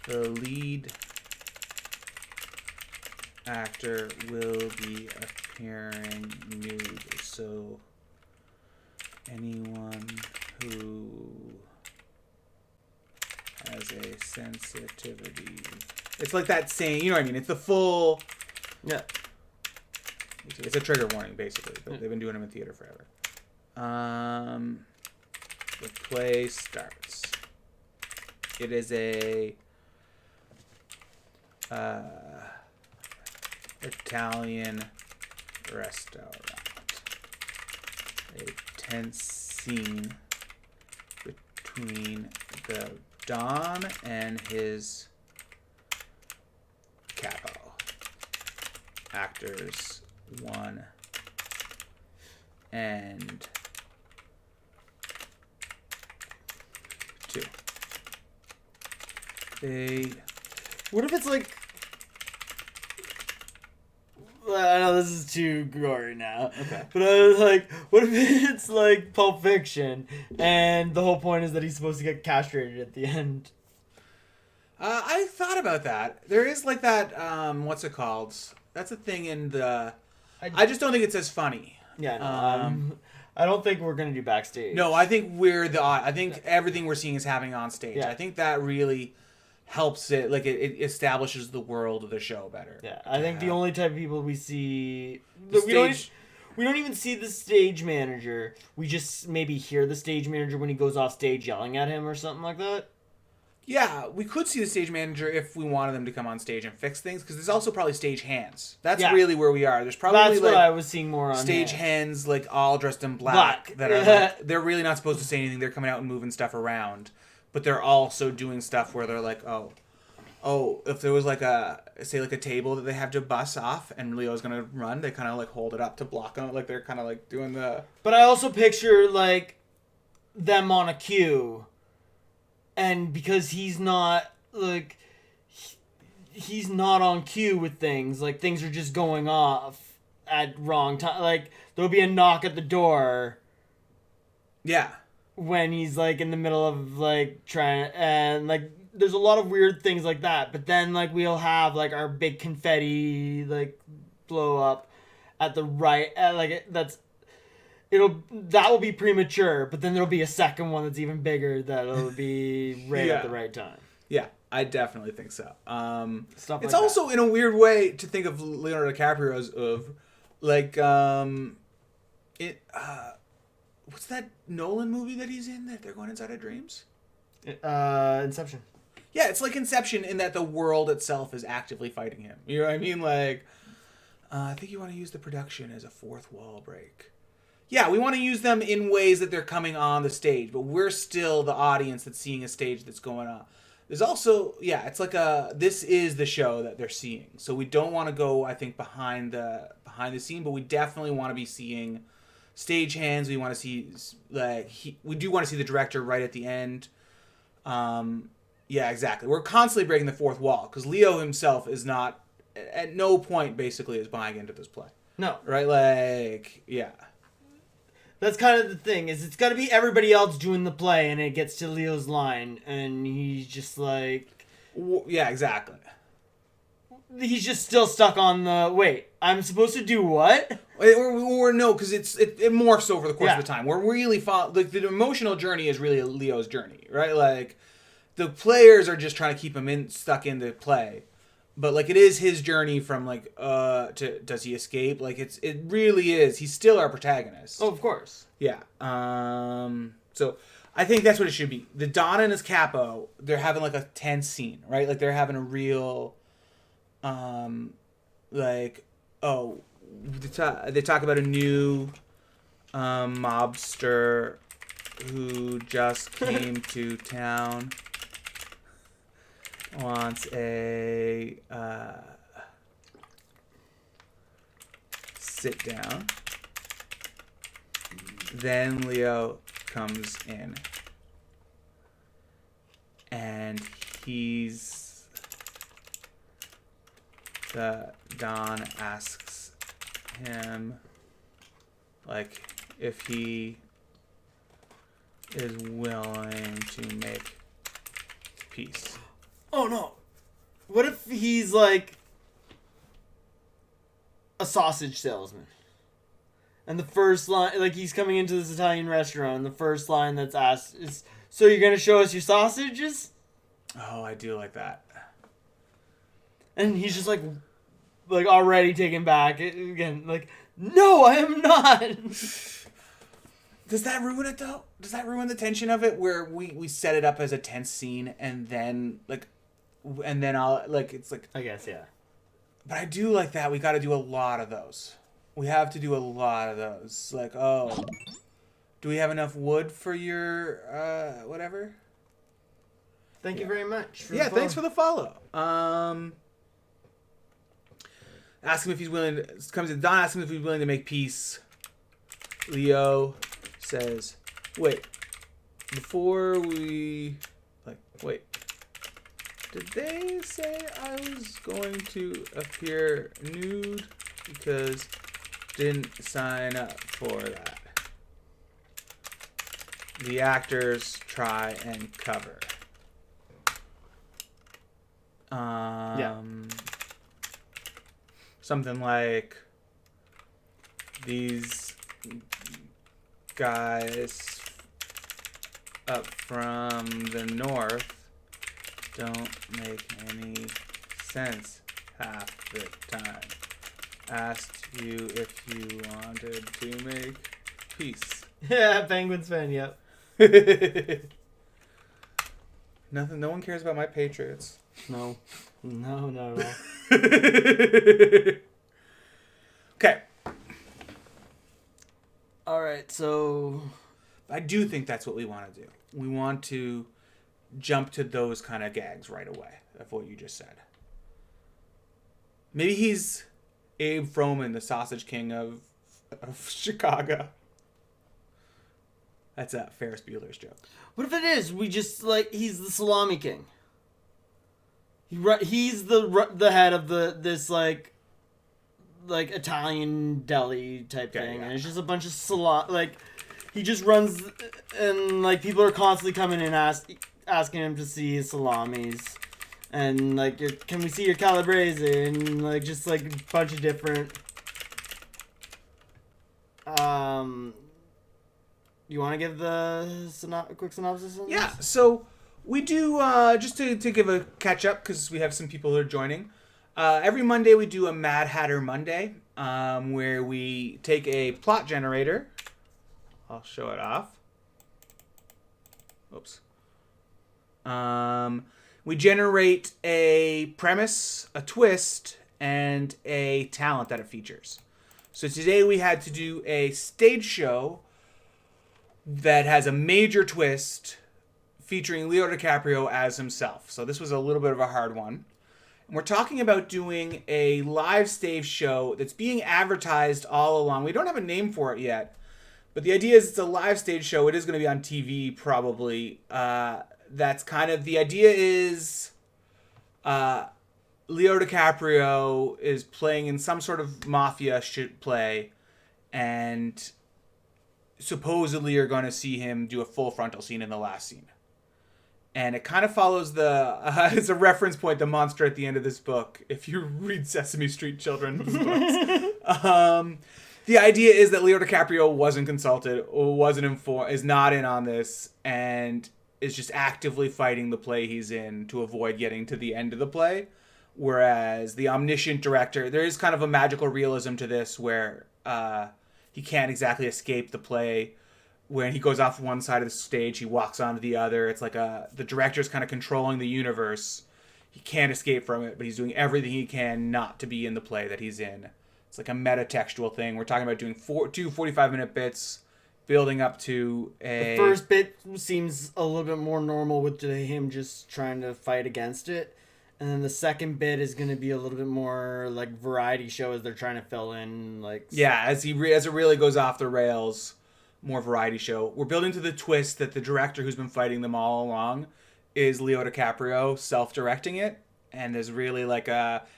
lead actor will be appearing nude, so anyone who has a sensitivity... It's like that saying, you know what I mean? It's the full... Yeah. It's a trigger warning, basically, but they've been doing them in theater forever. The play starts. It is a Italian restaurant. a tense scene between the Don and his capo. Actors 1 and 2. What if it's like... I know this is too gory now. Okay. But I was like, what if it's like Pulp Fiction and the whole point is that he's supposed to get castrated at the end? I thought about that. There is like that, what's it called? That's a thing in the... I just don't think it's as funny. Yeah, no, I don't think we're going to do backstage. No, I think I think everything we're seeing is happening on stage. Yeah. I think that really helps it, like it establishes the world of the show better. Yeah, I think the only type of people we see... Stage... We don't even see the stage manager. We just maybe hear the stage manager when he goes off stage yelling at him or something like that. Yeah, we could see the stage manager if we wanted them to come on stage and fix things, because there's also probably stage hands. That's really where we are. There's probably That's what I was seeing more on stage hands, like all dressed in black. That are like, they're really not supposed to say anything. They're coming out and moving stuff around, but they're also doing stuff where they're like, oh, if there was like a table that they have to bus off and Leo's gonna run, they kind of like hold it up to block on it, like they're kind of like doing the. But I also picture like them on a queue. And because he's not, like, he's not on cue with things. Like, things are just going off at wrong time. Like, there'll be a knock at the door. Yeah. When he's, like, in the middle of, like, trying... And, like, there's a lot of weird things like that. But then, like, we'll have, like, our big confetti, like, blow up at the right... like, that's... That will be premature, but then there'll be a second one that's even bigger that'll be right at the right time. Yeah, I definitely think so. Stuff it's like also in a weird way to think of Leonardo DiCaprio as of like what's that Nolan movie that he's in that they're going inside of dreams? Inception. Yeah, it's like Inception in that the world itself is actively fighting him. You know what I mean? Like, I think you want to use the production as a fourth wall break. Yeah, we want to use them in ways that they're coming on the stage, but we're still the audience that's seeing a stage that's going on. There's also, it's like this is the show that they're seeing. So we don't want to go, I think, behind the scene, but we definitely want to be seeing stage hands. We want to see, we do want to see the director right at the end. Yeah, exactly. We're constantly breaking the fourth wall, because Leo himself is not, at no point, basically, is buying into this play. No. Right? Like, yeah. That's kind of the thing, is it's got to be everybody else doing the play, and it gets to Leo's line, and he's just like... Yeah, exactly. He's just still stuck on the, wait, I'm supposed to do what? Or no, because it morphs over the course of the time. We're really... like, the emotional journey is really Leo's journey, right? Like, the players are just trying to keep him stuck in the play. But, like, it is his journey from, like, to does he escape? Like, it really is. He's still our protagonist. Oh, of course. Yeah. So, I think that's what it should be. The Don and his capo, they're having, like, a tense scene, right? Like, they're having a real, they talk about a new mobster who just came to town. Wants a sit down. Then Leo comes in. And the Don asks him, like, if he is willing to make peace. Oh, no. What if he's, like, a sausage salesman? And the first line, like, he's coming into this Italian restaurant, and the first line that's asked is, so you're going to show us your sausages? Oh, I do like that. And he's just, like already taken back. Again, like, no, I am not. Does that ruin it, though? Does that ruin the tension of it, where we set it up as a tense scene, and then, like... And then it's like... I guess, yeah. But I do like that. We got to do a lot of those. We have to do a lot of those. Like, oh, Do we have enough wood for your whatever? Thank you very much. Thanks for the follow. Ask him if he's willing. Don asks him if he's willing to make peace. Leo says, "Wait, before we wait. Did they say I was going to appear nude? Because didn't sign up for that. The actors try and cover." Something like these guys up from the north don't make any sense half the time. Asked you if you wanted to make peace. Yeah, Penguins fan, yep. Nothing. No one cares about my Patriots. No. No. Okay. All right, so I do think that's what we want to do. We want to jump to those kind of gags right away of what you just said. Maybe he's Abe Froman, the Sausage King of Chicago. That's a Ferris Bueller's joke. what if it is? We just he's the salami king. He's the head of this Italian deli type thing, and it's just a bunch of salami. He just runs, and people are constantly coming in asking him to see his salamis, and can we see your calabrese, and just a bunch of different. You want to give the quick synopsis on this? Yeah, so we do, just to give a catch-up, because we have some people who are joining, every Monday we do a Mad Hatter Monday, where we take a plot generator. I'll show it off. Oops. We generate a premise, a twist, and a talent that it features. So today we had to do a stage show that has a major twist featuring Leo DiCaprio as himself. So this was a little bit of a hard one. And we're talking about doing a live stage show that's being advertised all along. We don't have a name for it yet, but the idea is it's a live stage show. It is going to be on TV probably. That's kind of the idea is Leo DiCaprio is playing in some sort of mafia play, and supposedly you're going to see him do a full frontal scene in the last scene. And it kind of follows as a reference point, the monster at the end of this book, if you read Sesame Street Children's books. The idea is that Leo DiCaprio wasn't consulted, or wasn't informed, is not in on this, and is just actively fighting the play he's in to avoid getting to the end of the play. Whereas the omniscient director, there is kind of a magical realism to this where he can't exactly escape the play. When he goes off one side of the stage, he walks onto the other. It's the director's kind of controlling the universe. He can't escape from it, but he's doing everything he can not to be in the play that he's in. It's like a metatextual thing. We're talking about doing two 45-minute bits, building up to a... The first bit seems a little bit more normal with him just trying to fight against it. And then the second bit is going to be a little bit more variety show as they're trying to fill in Yeah, as it really goes off the rails, more variety show. We're building to the twist that the director who's been fighting them all along is Leo DiCaprio self-directing it. And there's really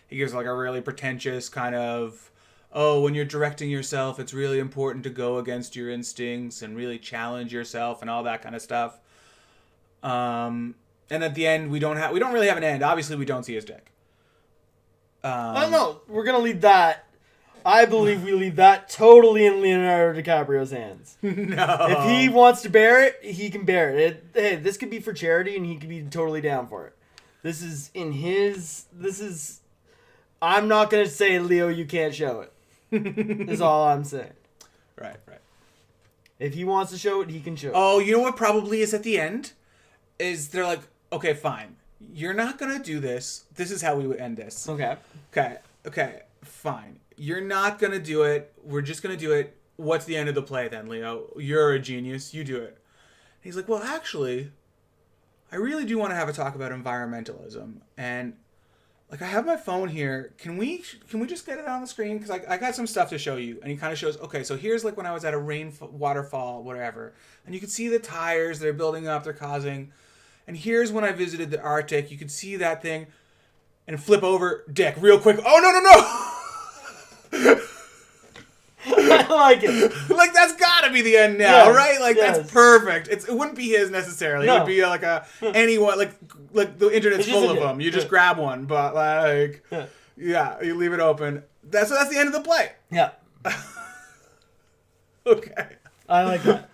he gives a really pretentious kind of, when you're directing yourself, it's really important to go against your instincts and really challenge yourself and all that kind of stuff. And at the end, we don't really have an end. Obviously, we don't see his dick. No, we're gonna leave that. I believe we leave that totally in Leonardo DiCaprio's hands. No. If he wants to bear it, he can bear it. Hey, this could be for charity, and he could be totally down for it. This is. I'm not gonna say, Leo, you can't show it. Is all I'm saying. Right. If he wants to show it, he can show it. Oh, you know what probably is at the end? Is they're like, okay, fine. You're not going to do this. This is how we would end this. Okay, fine. You're not going to do it. We're just going to do it. what's the end of the play then, Leo? You're a genius. You do it. And he's like, well, actually, I really do want to have a talk about environmentalism. And like, I have my phone here. Can we just get it on the screen? Because I got some stuff to show you. And he kind of shows, okay, so here's like when I was at a waterfall, whatever. And you can see the tires. They're building up. They're causing. And here's when I visited the Arctic. You could see that thing. And flip over, Dick, real quick. Oh, no. I like it. Like, that's gotta be the end now, Yes, right? Like, yes. that's perfect. It wouldn't be his necessarily. It No. would be like anyone, like the internet's It's just full a of dick. them. You just Yeah. grab one, but like, yeah, you leave it open. That's the end of the play. Yeah. Okay. I like that.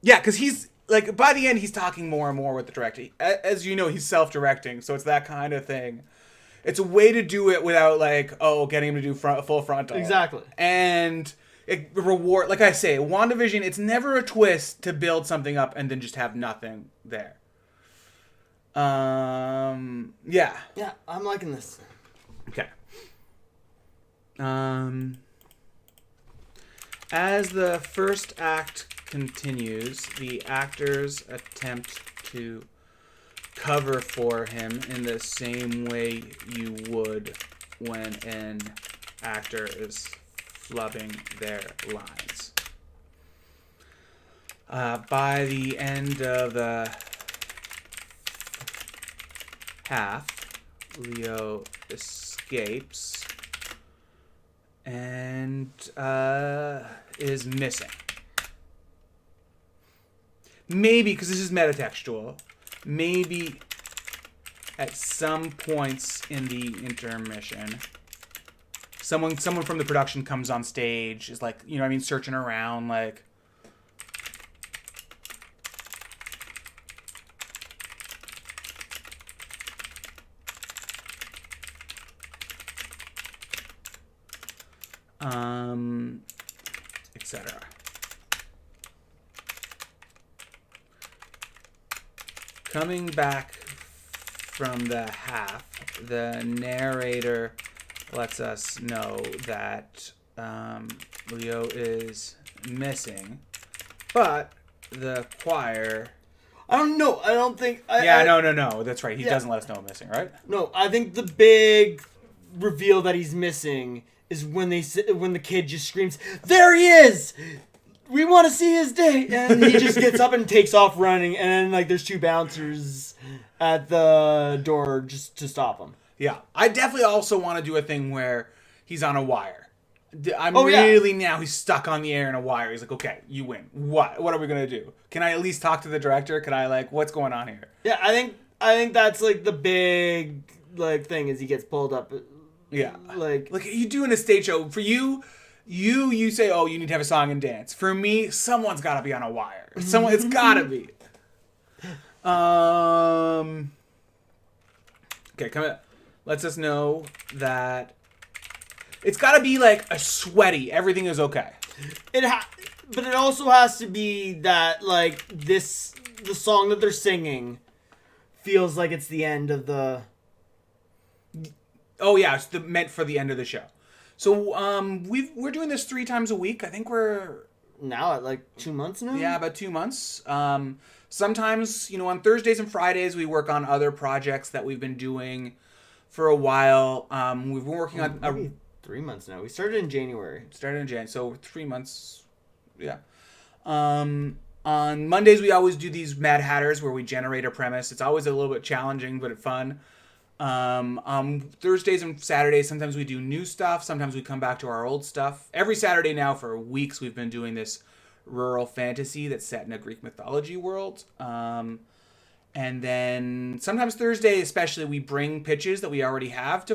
Yeah, because he's like, by the end, he's talking more and more with the director. As you know, he's self-directing, so it's that kind of thing. It's a way to do it without like, getting him to do full frontal. Exactly. And it reward, like I say, WandaVision, it's never a twist to build something up and then just have nothing there. Yeah. Yeah, I'm liking this. Okay. As the first act continues, the actors attempt to cover for him in the same way you would when an actor is flubbing their lines. By the end of the half, Leo escapes and is missing. Maybe, because this is metatextual, maybe at some points in the intermission, someone from the production comes on stage, is like, you know what I mean, searching around, like, etc. Coming back from the half, the narrator lets us know that Leo is missing, but the choir... I don't know. I don't think... No. That's right. He doesn't let us know I'm missing, right? No, I think the big reveal that he's missing is when the kid just screams, "There he is! We want to see his day!" And he just gets up and takes off running, and then like there's two bouncers at the door just to stop him. Yeah. I definitely also want to do a thing where he's on a wire. Now he's stuck on the air in a wire. He's like, okay, you win. What are we going to do? Can I at least talk to the director? Can I like, what's going on here? Yeah, I think that's like the big like thing is he gets pulled up. Yeah. Like you doing a stage show. For you say, oh, you need to have a song and dance. For me, someone's got to be on a wire. It's got to be. Okay, come on. Lets us know that it's got to be like a sweaty. Everything is okay. But it also has to be that like the song that they're singing feels like it's the end of the... Oh yeah, it's meant for the end of the show. So we're doing this 3 times a week. I think we're now at like 2 months now. Yeah, about 2 months. Sometimes, on Thursdays and Fridays we work on other projects that we've been doing for a while. We've been working on maybe 3 months now. We started in January. So 3 months. Yeah. On Mondays we always do these Mad Hatters where we generate a premise. It's always a little bit challenging but fun. Thursdays and Saturdays, sometimes we do new stuff. Sometimes we come back to our old stuff. Every Saturday now for weeks, we've been doing this rural fantasy that's set in a Greek mythology world. And then sometimes Thursday, especially, we bring pitches that we already have to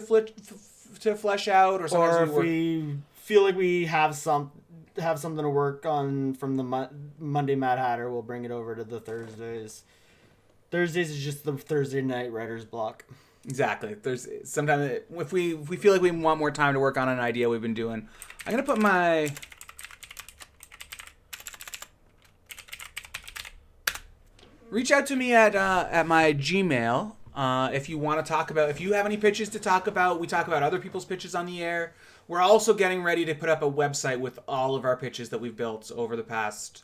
flesh out. Or if we feel like we have something to work on from the Monday Mad Hatter, we'll bring it over to the Thursdays. Thursdays is just the Thursday night writer's block. Exactly. There's sometimes if we feel like we want more time to work on an idea we've been doing. I'm gonna put my reach out to me at my Gmail if you want to talk about, if you have any pitches to talk about. We talk about other people's pitches on the air. We're also getting ready to put up a website with all of our pitches that we've built over the past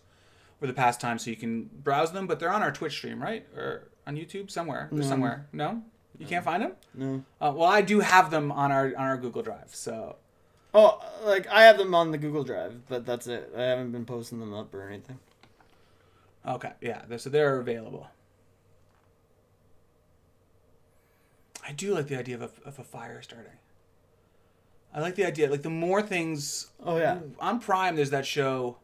time, so you can browse them. But they're on our Twitch stream, right? Or on YouTube somewhere. They're somewhere. No, you can't find them. No. Well, I do have them on our Google Drive. So. Oh, like I have them on the Google Drive, but that's it. I haven't been posting them up or anything. Okay, yeah, so they're available. I do like the idea of a fire starting. I like the idea, like the more things. Oh yeah. On Prime, there's that show.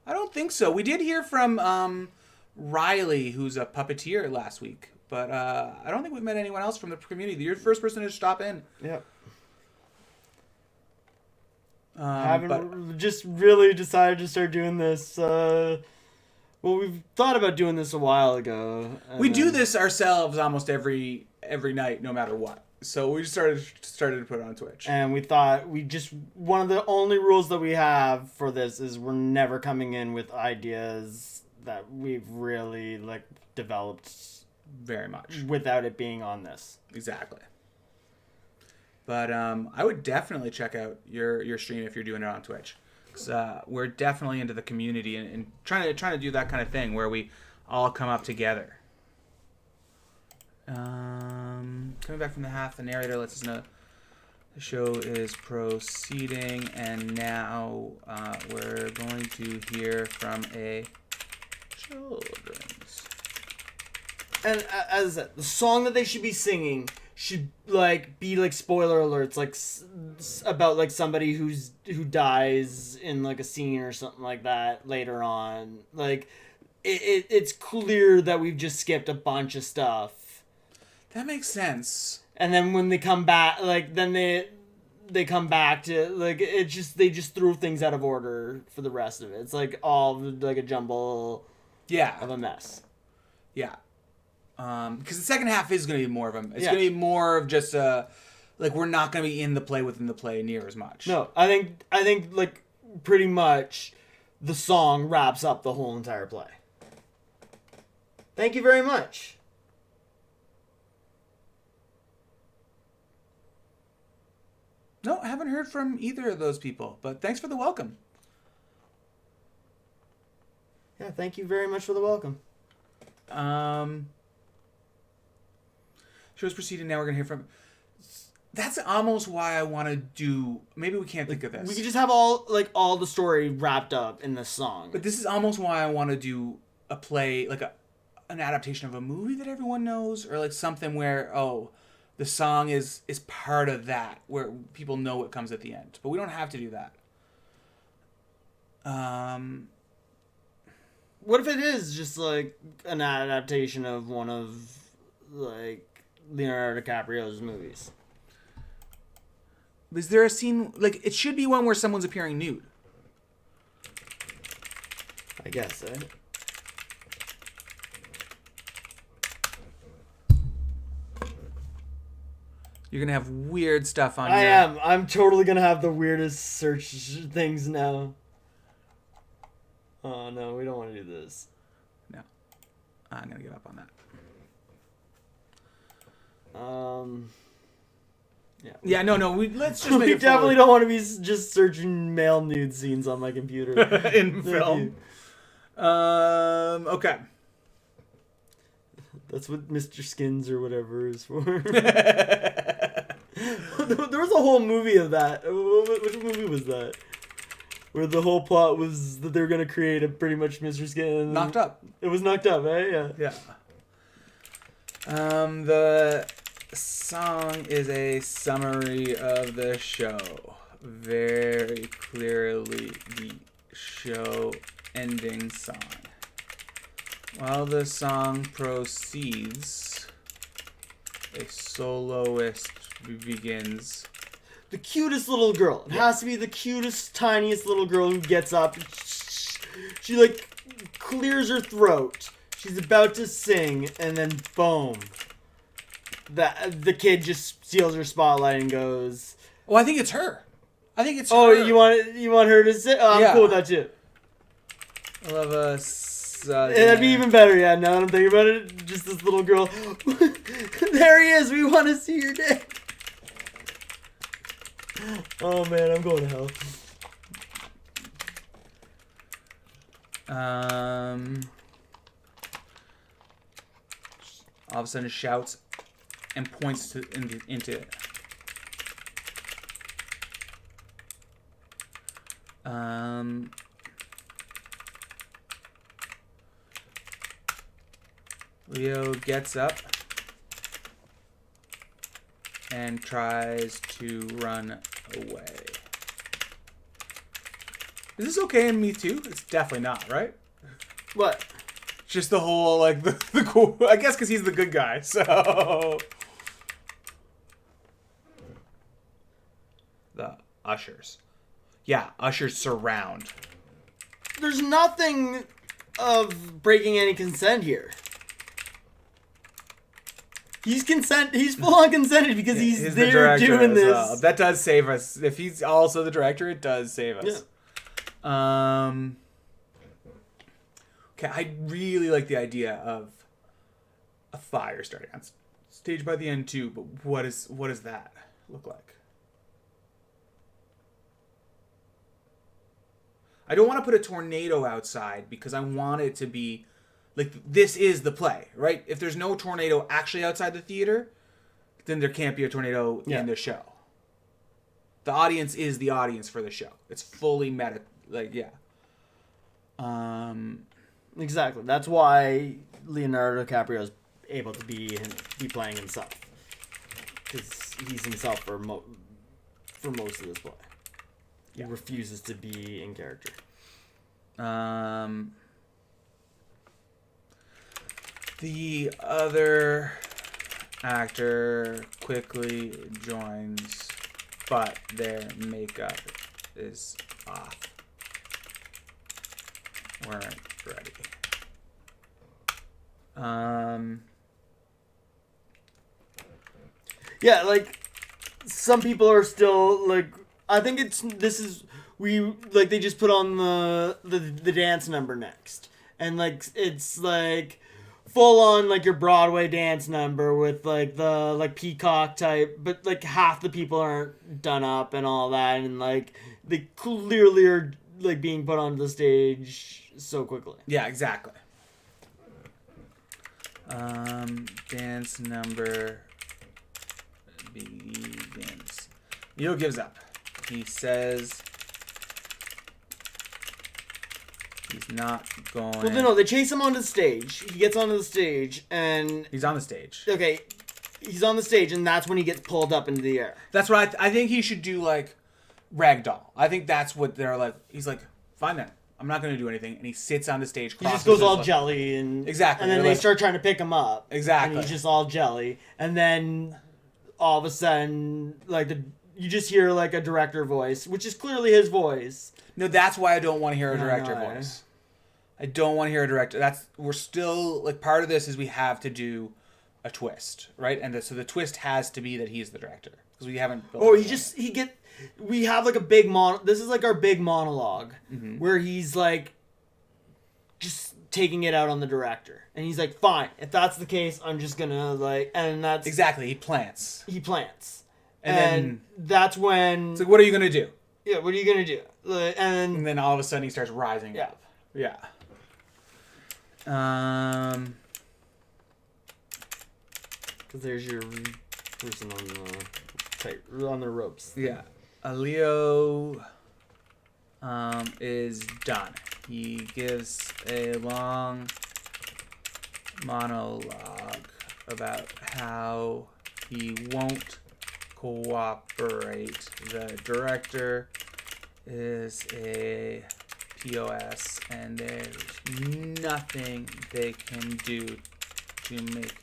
I don't think so. We did hear from Riley, who's a puppeteer, last week, but I don't think we've met anyone else from the community. You're the first person to stop in. Yep. Just really decided to start doing this. Well, we've thought about doing this a while ago. We do this ourselves almost every night, no matter what. So we just started to put it on Twitch. And we thought one of the only rules that we have for this is we're never coming in with ideas that we've really developed very much without it being on this. Exactly. But I would definitely check out your stream if you're doing it on Twitch, because we're definitely into the community and trying to do that kind of thing where we all come up together. Coming back from the half, the narrator lets us know the show is proceeding, and now we're going to hear from a children's. And as I said, the song that they should be singing should be spoiler alerts, about somebody who dies in a scene or something like that later on. It's clear that we've just skipped a bunch of stuff. That makes sense. And then when they come back, then they come back to they just threw things out of order for the rest of it. It's all a jumble, of a mess. Yeah. Because the second half is going to be more of them. It's Yeah. going to be more of just we're not going to be in the play within the play near as much. No, I think pretty much the song wraps up the whole entire play. Thank you very much. No, I haven't heard from either of those people, but thanks for the welcome. Yeah, thank you very much for the welcome. Show's proceeding now. We're going to hear from... That's almost why I want to do... Maybe we can't think of this. We could just have all the story wrapped up in this song. But this is almost why I want to do a play, an adaptation of a movie that everyone knows, or something where, the song is part of that, where people know what comes at the end. But we don't have to do that. What if it is just an adaptation of one of Leonardo DiCaprio's movies? Is there a scene it should be one where someone's appearing nude? I guess, eh? You're gonna have weird stuff on. I am. I'm totally gonna have the weirdest search things now. Oh no, we don't want to do this. No, I'm gonna give up on that. Yeah. Yeah. No. Let's just make we it definitely forward. don't want to be just searching male nude scenes on my computer in film. Okay. That's what Mr. Skins or whatever is for. There was a whole movie of that. Which movie was that? Where the whole plot was that they were going to create a pretty much Mr. Skin. Knocked Up. It was Knocked Up, eh? Yeah. Yeah. The song is a summary of the show. Very clearly the show ending song. While the song proceeds, a soloist begins. The cutest little girl. It has to be the cutest, tiniest little girl who gets up. She clears her throat. She's about to sing, and then boom. The kid just steals her spotlight and goes. Oh, I think it's her. I think it's Oh, her. you want her to sing? Oh, I'm cool with that too. I love a That'd be even better, yeah. Now that I'm thinking about it, just this little girl. There he is. We want to see your dick. Oh man, I'm going to hell. All of a sudden, shouts and points into it. Leo gets up and tries to run away. Is this okay in Me Too? It's definitely not, right? What? Just the whole, like, the cool... I guess because he's the good guy, so... The ushers. Yeah, ushers surround. There's nothing of breaking any consent here. He's full on consented because he's there doing this. Well. That does save us. If he's also the director, it does save us. Yeah. Okay, I really like the idea of a fire starting on stage by the end too, but what does that look like? I don't want to put a tornado outside because I want it to be like, this is the play, right? If there's no tornado actually outside the theater, then there can't be a tornado in the show. The audience is the audience for the show. It's fully meta, like, yeah. Exactly. That's why Leonardo DiCaprio is able to be playing himself, because he's himself for most of this play. He refuses to be in character. The other actor quickly joins, but their makeup is off. Weren't ready. Yeah, like, some people are still, like, I think they just put on the dance number next. And, like, it's, like, full on, like, your Broadway dance number with, like, the, like, peacock type, but, like, half the people aren't done up and all that, and, like, they clearly are, like, being put onto the stage so quickly. Yeah, exactly. Dance number begins. Leo gives up. He says he's not going... Well, no, they chase him onto the stage. He gets onto the stage, and... He's on the stage. Okay, he's on the stage, and that's when he gets pulled up into the air. That's what I think he should do, like, ragdoll. I think that's what they're like. He's like, fine then. I'm not going to do anything. And he sits on the stage. He just goes all jelly. Exactly. And then they start trying to pick him up. Exactly. And he's just all jelly. And then all of a sudden, like, you just hear, like, a director voice, which is clearly his voice. No, that's why I don't want to hear a director voice. I don't want to hear a director. We're still, like, part of this is we have to do a twist, right? And so the twist has to be that he's the director. Because we haven't... We have, like, a big this is, like, our big monologue, where he's, like, just taking it out on the director. And he's like, fine, if that's the case, I'm just gonna, like, and that's... Exactly, he plants. And then that's when... It's like, what are you gonna do? Yeah, what are you gonna do? And then all of a sudden he starts rising up. Yeah. Because there's your person on the ropes. Yeah. Leo is done. He gives a long monologue about how he won't cooperate. The director is a POS, and there's nothing they can do to make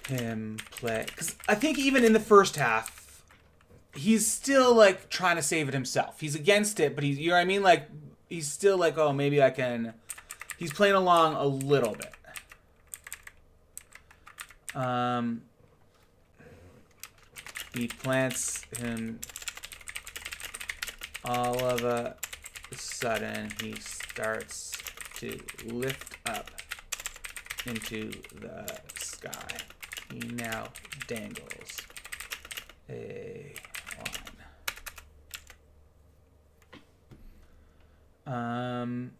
him play. Because I think even in the first half, he's still, like, trying to save it himself. He's against it, but you know what I mean? Like, he's still like, oh, maybe I can... He's playing along a little bit. He plants him. All of a sudden, he starts to lift up into the sky. He now dangles a line.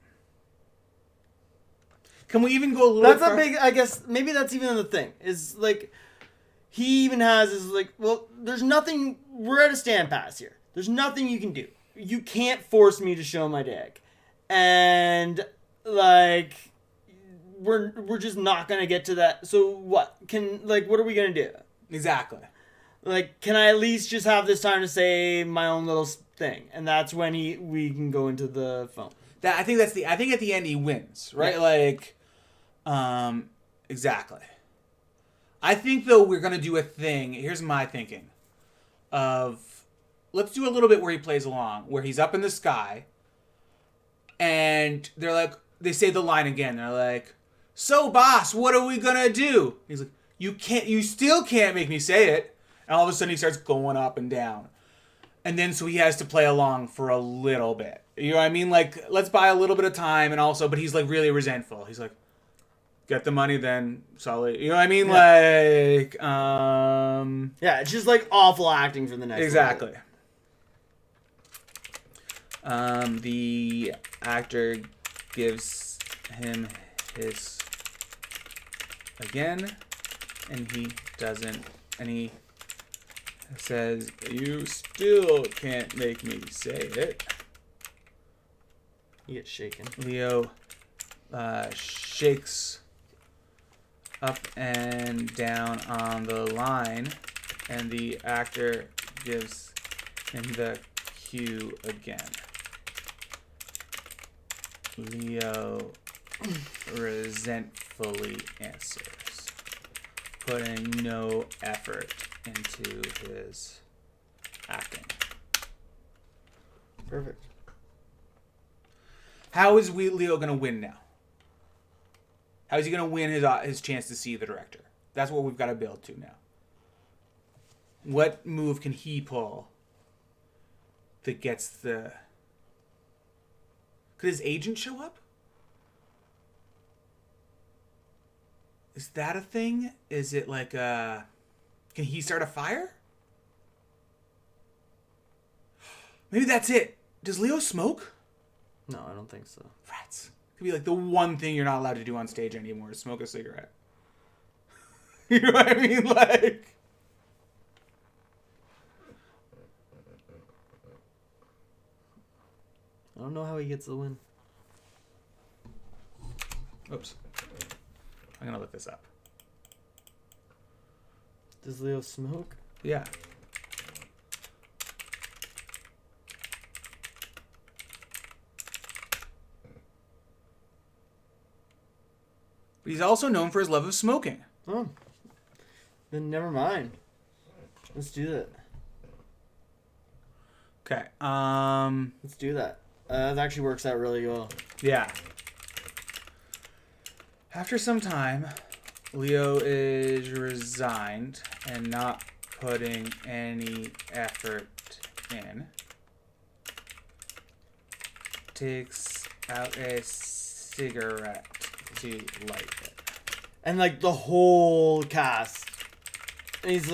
Can we even go a little That's bit far? a big, I guess, maybe that's even the thing. Is like, he even has is like, well, there's nothing, we're at a stand pass here. There's nothing you can do. You can't force me to show my dick. And, like, we're just not going to get to that. So what? What are we going to do? Exactly. Like, can I at least just have this time to say my own little thing? And that's when we can go into the phone. I think at the end he wins, right? Yeah. Exactly. I think though we're gonna do a thing. Here's my thinking. Let's do a little bit where he plays along, where he's up in the sky, and they say the line again. They're like, "So boss, what are we gonna do?" He's like, you still can't make me say it." And all of a sudden he starts going up and down. And then so he has to play along for a little bit. You know what I mean? Like, let's buy a little bit of time, and also, but he's like really resentful. He's like, get the money then, Sully. You know what I mean? Yeah. Like, yeah, it's just like awful acting for the next exactly. The actor gives him his again, and he doesn't, and he says, "You still can't make me say it." He gets shaken. Leo shakes up and down on the line, and the actor gives him the cue again. Leo resentfully answers, putting no effort into his acting. Perfect. How is Leo going to win now? How is he going to win his chance to see the director? That's what we've got to build to now. What move can he pull that gets the... Could his agent show up? Is that a thing? Is it like a... Can he start a fire? Maybe that's it. Does Leo smoke? No, I don't think so. Rats. Could be like the one thing you're not allowed to do on stage anymore is smoke a cigarette. You know what I mean? Like... I don't know how he gets the win. Oops. I'm going to look this up. Does Leo smoke? Yeah. But he's also known for his love of smoking. Oh. Then never mind. Let's do that. Okay. Let's do that. That actually works out really well. Yeah. After some time, Leo is resigned and not putting any effort in. Takes out a cigarette to light it. And like the whole cast, and he's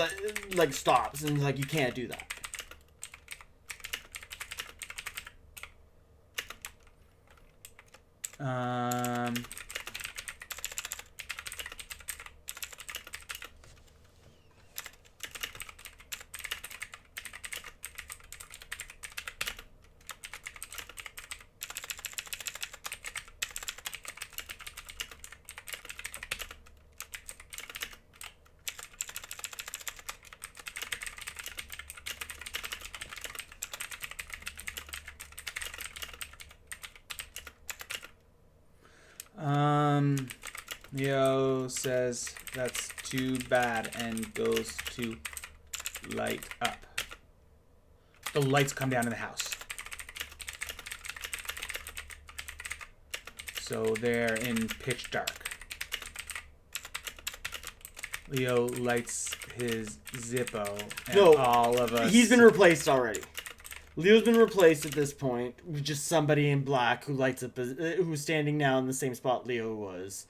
like stops and he's like, you can't do that. Leo says that's too bad and goes to light up. The lights come down in the house. So they're in pitch dark. Leo lights his Zippo and No, all of us... He's been replaced already. Leo's been replaced at this point with just somebody in black who lights up, who's standing now in the same spot Leo was.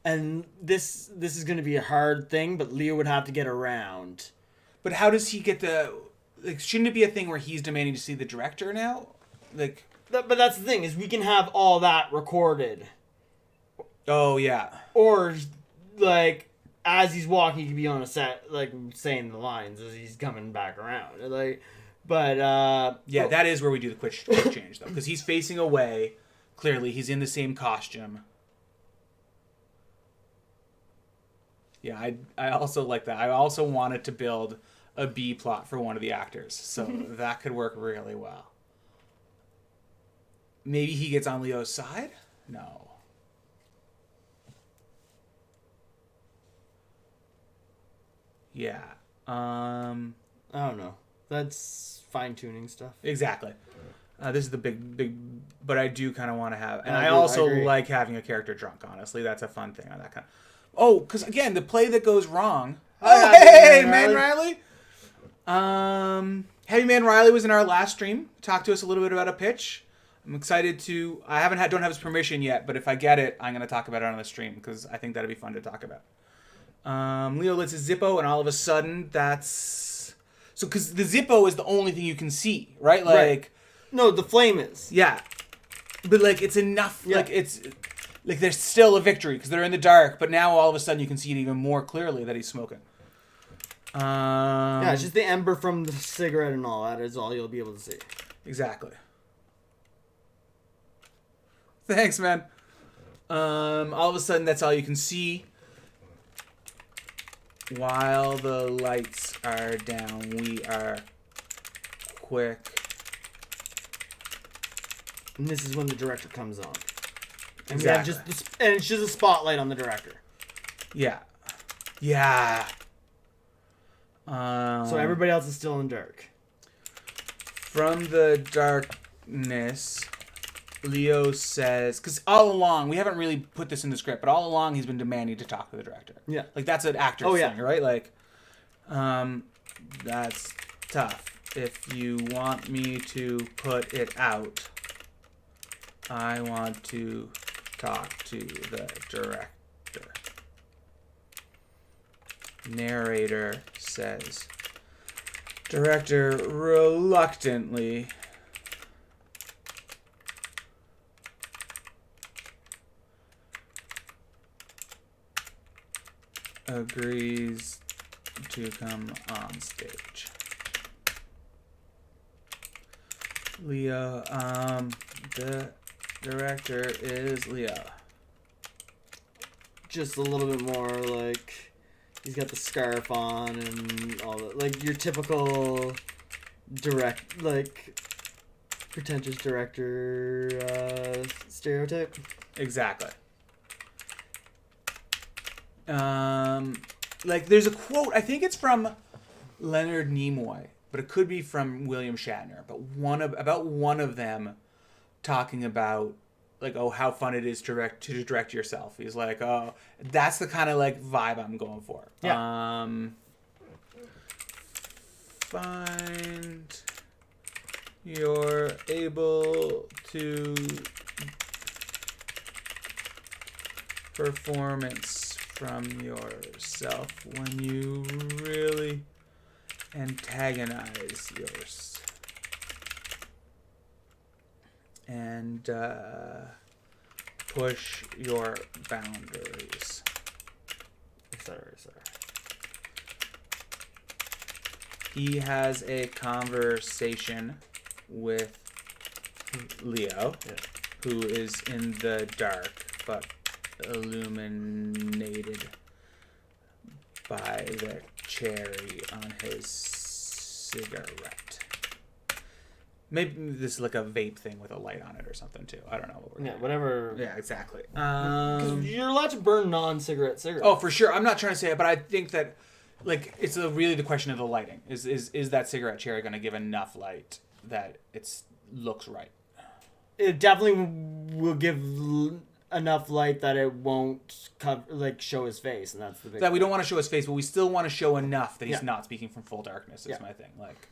And this is going to be a hard thing, but Leo would have to get around. But how does he get the... Like, shouldn't it be a thing where he's demanding to see the director now? Like... But that's the thing, is we can have all that recorded. Oh, yeah. Or, like, as he's walking, he could be on a set, like, saying the lines as he's coming back around. Like, but, Yeah, that is where we do the quick change, though. Because he's facing away. Clearly, he's in the same costume. Yeah, I also like that. I also wanted to build a B plot for one of the actors. So that could work really well. Maybe he gets on Leo's side? No. Yeah. I don't know. That's fine-tuning stuff. Exactly. This is the big, but I do kind of want to have, and I I agree, also I agree. like having a character drunk. Honestly, that's a fun thing on that kind of. Oh, because again, the play that goes wrong. yeah, Hey, Man Man Riley. Heavy Man Riley was in our last stream. Talked to us a little bit about a pitch. I'm excited to. I don't have his permission yet, but if I get it, I'm going to talk about it on the stream because I think that'd be fun to talk about. Leo lets his Zippo, and all of a sudden, that's so because the Zippo is the only thing you can see, right? Like, Right. No, the flame is. yeah, but like it's enough. Yeah. Like it's like there's still a victory because they're in the dark, but now all of a sudden you can see it even more clearly that he's smoking. Yeah, it's just the ember from the cigarette and all that is all you'll be able to see. Exactly. Thanks, man. All of a sudden, that's all you can see. While the lights are down, we are quick. And this is when the director comes on. And Exactly. and it's just a spotlight on the director. Yeah. Yeah. So everybody else is still in the dark. From the darkness, Leo says, because all along, we haven't really put this in the script, but all along he's been demanding to talk to the director. Yeah. Like, that's an actor's thing, right? Like, that's tough. If you want me to put it out, I want to talk to the director. Narrator says, director reluctantly agrees to come on stage. Leo, the director is Leo. Just a little bit more like he's got the scarf on and all that, like your typical pretentious director stereotype. Exactly. Like there's a quote, I think it's from Leonard Nimoy, but it could be from William Shatner, but about one of them talking about like, oh, how fun it is to direct yourself. He's like, oh, that's the kind of like vibe I'm going for. Yeah. Find you're able to performance from yourself when you really antagonize yours and push your boundaries. Sorry. He has a conversation with Leo, who is in the dark but illuminated by the cherry on his cigarette. Maybe this is like a vape thing with a light on it or something too. I don't know what we're doing. Whatever. Yeah, exactly. 'Cause you're allowed to burn non-cigarette cigarettes. Oh, for sure. I'm not trying to say it, but I think that like it's really the question of the lighting. Is that cigarette cherry going to give enough light that it looks right? It definitely will give enough light that it won't show his face, and that's the big. That we don't want to show his face, but we still want to show enough that he's Yeah. not speaking from full darkness. Is Yeah. my thing. Like,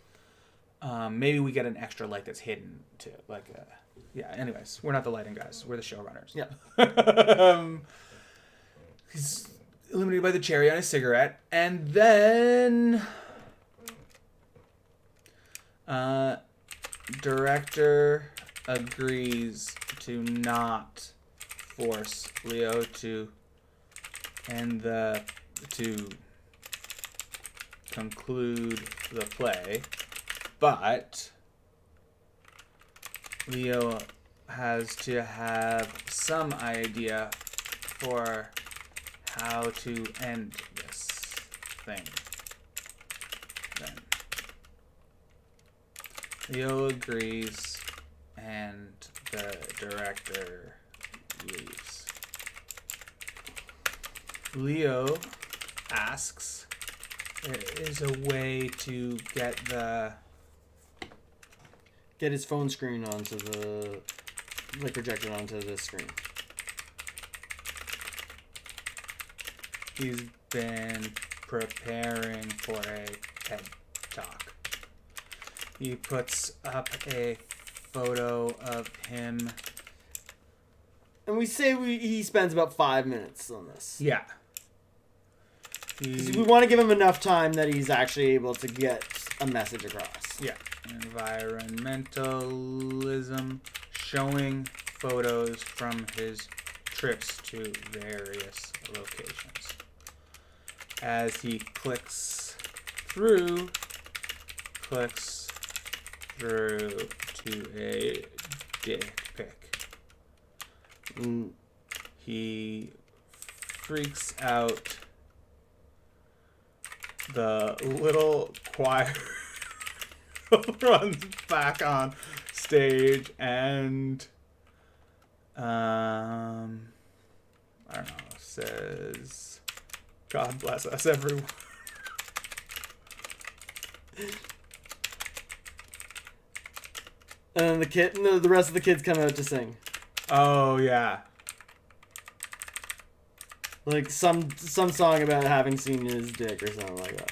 Maybe we get an extra light that's hidden too. Yeah. Anyways, we're not the lighting guys. We're the showrunners. Yeah. He's eliminated by the cherry on his cigarette, and then director agrees to not force Leo to conclude the play, but Leo has to have some idea for how to end this thing. Then Leo agrees, and the director leaves. Leo asks, there is a way to get his phone screen onto the, like, projected onto the screen. He's been preparing for a TED Talk. He puts up a photo of him. And we say he spends about 5 minutes on this. Yeah. 'Cause we want to give him enough time that he's actually able to get a message across. Yeah. Environmentalism, showing photos from his trips to various locations. As he clicks through to a dick pic. He freaks out. The little choir runs back on stage and I don't know, says, God bless us, everyone. And the rest of the kids come out to sing. Oh, yeah. Like some song about having seen his dick or something like that.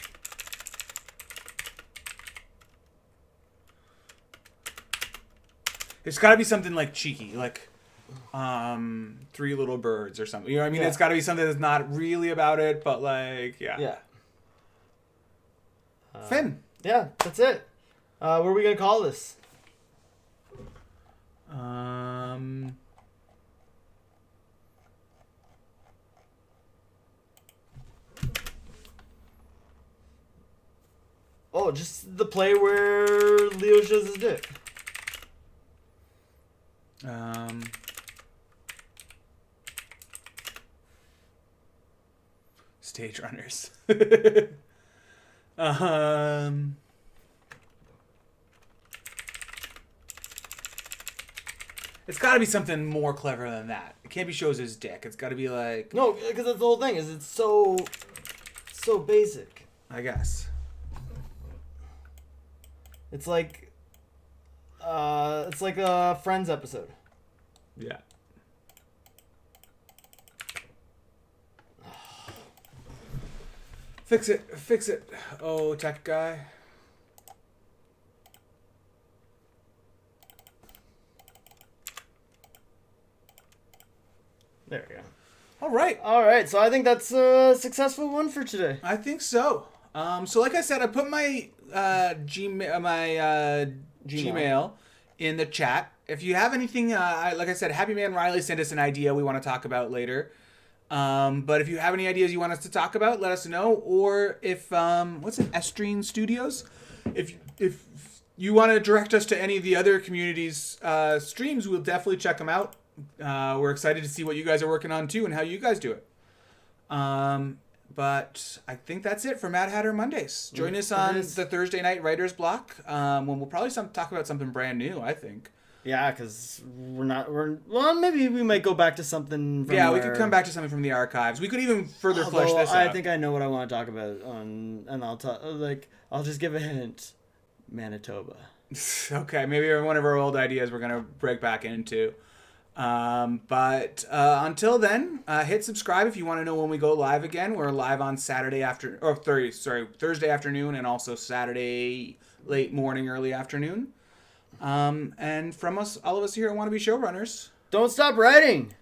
It's got to be something like cheeky, like Three Little Birds or something. You know what I mean? Yeah. It's got to be something that's not really about it, but like, yeah. Yeah. Finn. Yeah, that's it. What are we going to call this? Oh, just the play where Leo shows his dick. Stage runners. It's got to be something more clever than that. It can't be shows his dick. It's got to be like, No, because that's the whole thing. Is it's so basic. I guess. It's like a Friends episode. Yeah. Fix it. Oh, tech guy. There we go. All right. All right, so I think that's a successful one for today. I think so. So like I said, I put my Gmail in the chat. If you have anything, like I said, Happy Man Riley sent us an idea we want to talk about later. But if you have any ideas you want us to talk about, let us know. Or if what's it, Estrine Studios? If you want to direct us to any of the other communities' streams, we'll definitely check them out. We're excited to see what you guys are working on too and how you guys do it. But I think that's it for Mad Hatter Mondays. Join us on the Thursday night writer's block when we'll probably talk about something brand new, I think. Yeah, because maybe we might go back to something from we could come back to something from the archives. We could even further flesh Although this out. I think I know what I want to talk about and I'll just give a hint. Manitoba. Okay, maybe one of our old ideas we're going to break back into. But until then, hit subscribe if you want to know when we go live again. We're live on Thursday afternoon and also Saturday late morning, early afternoon. And from us, all of us here at Want to Be Showrunners. Don't stop writing.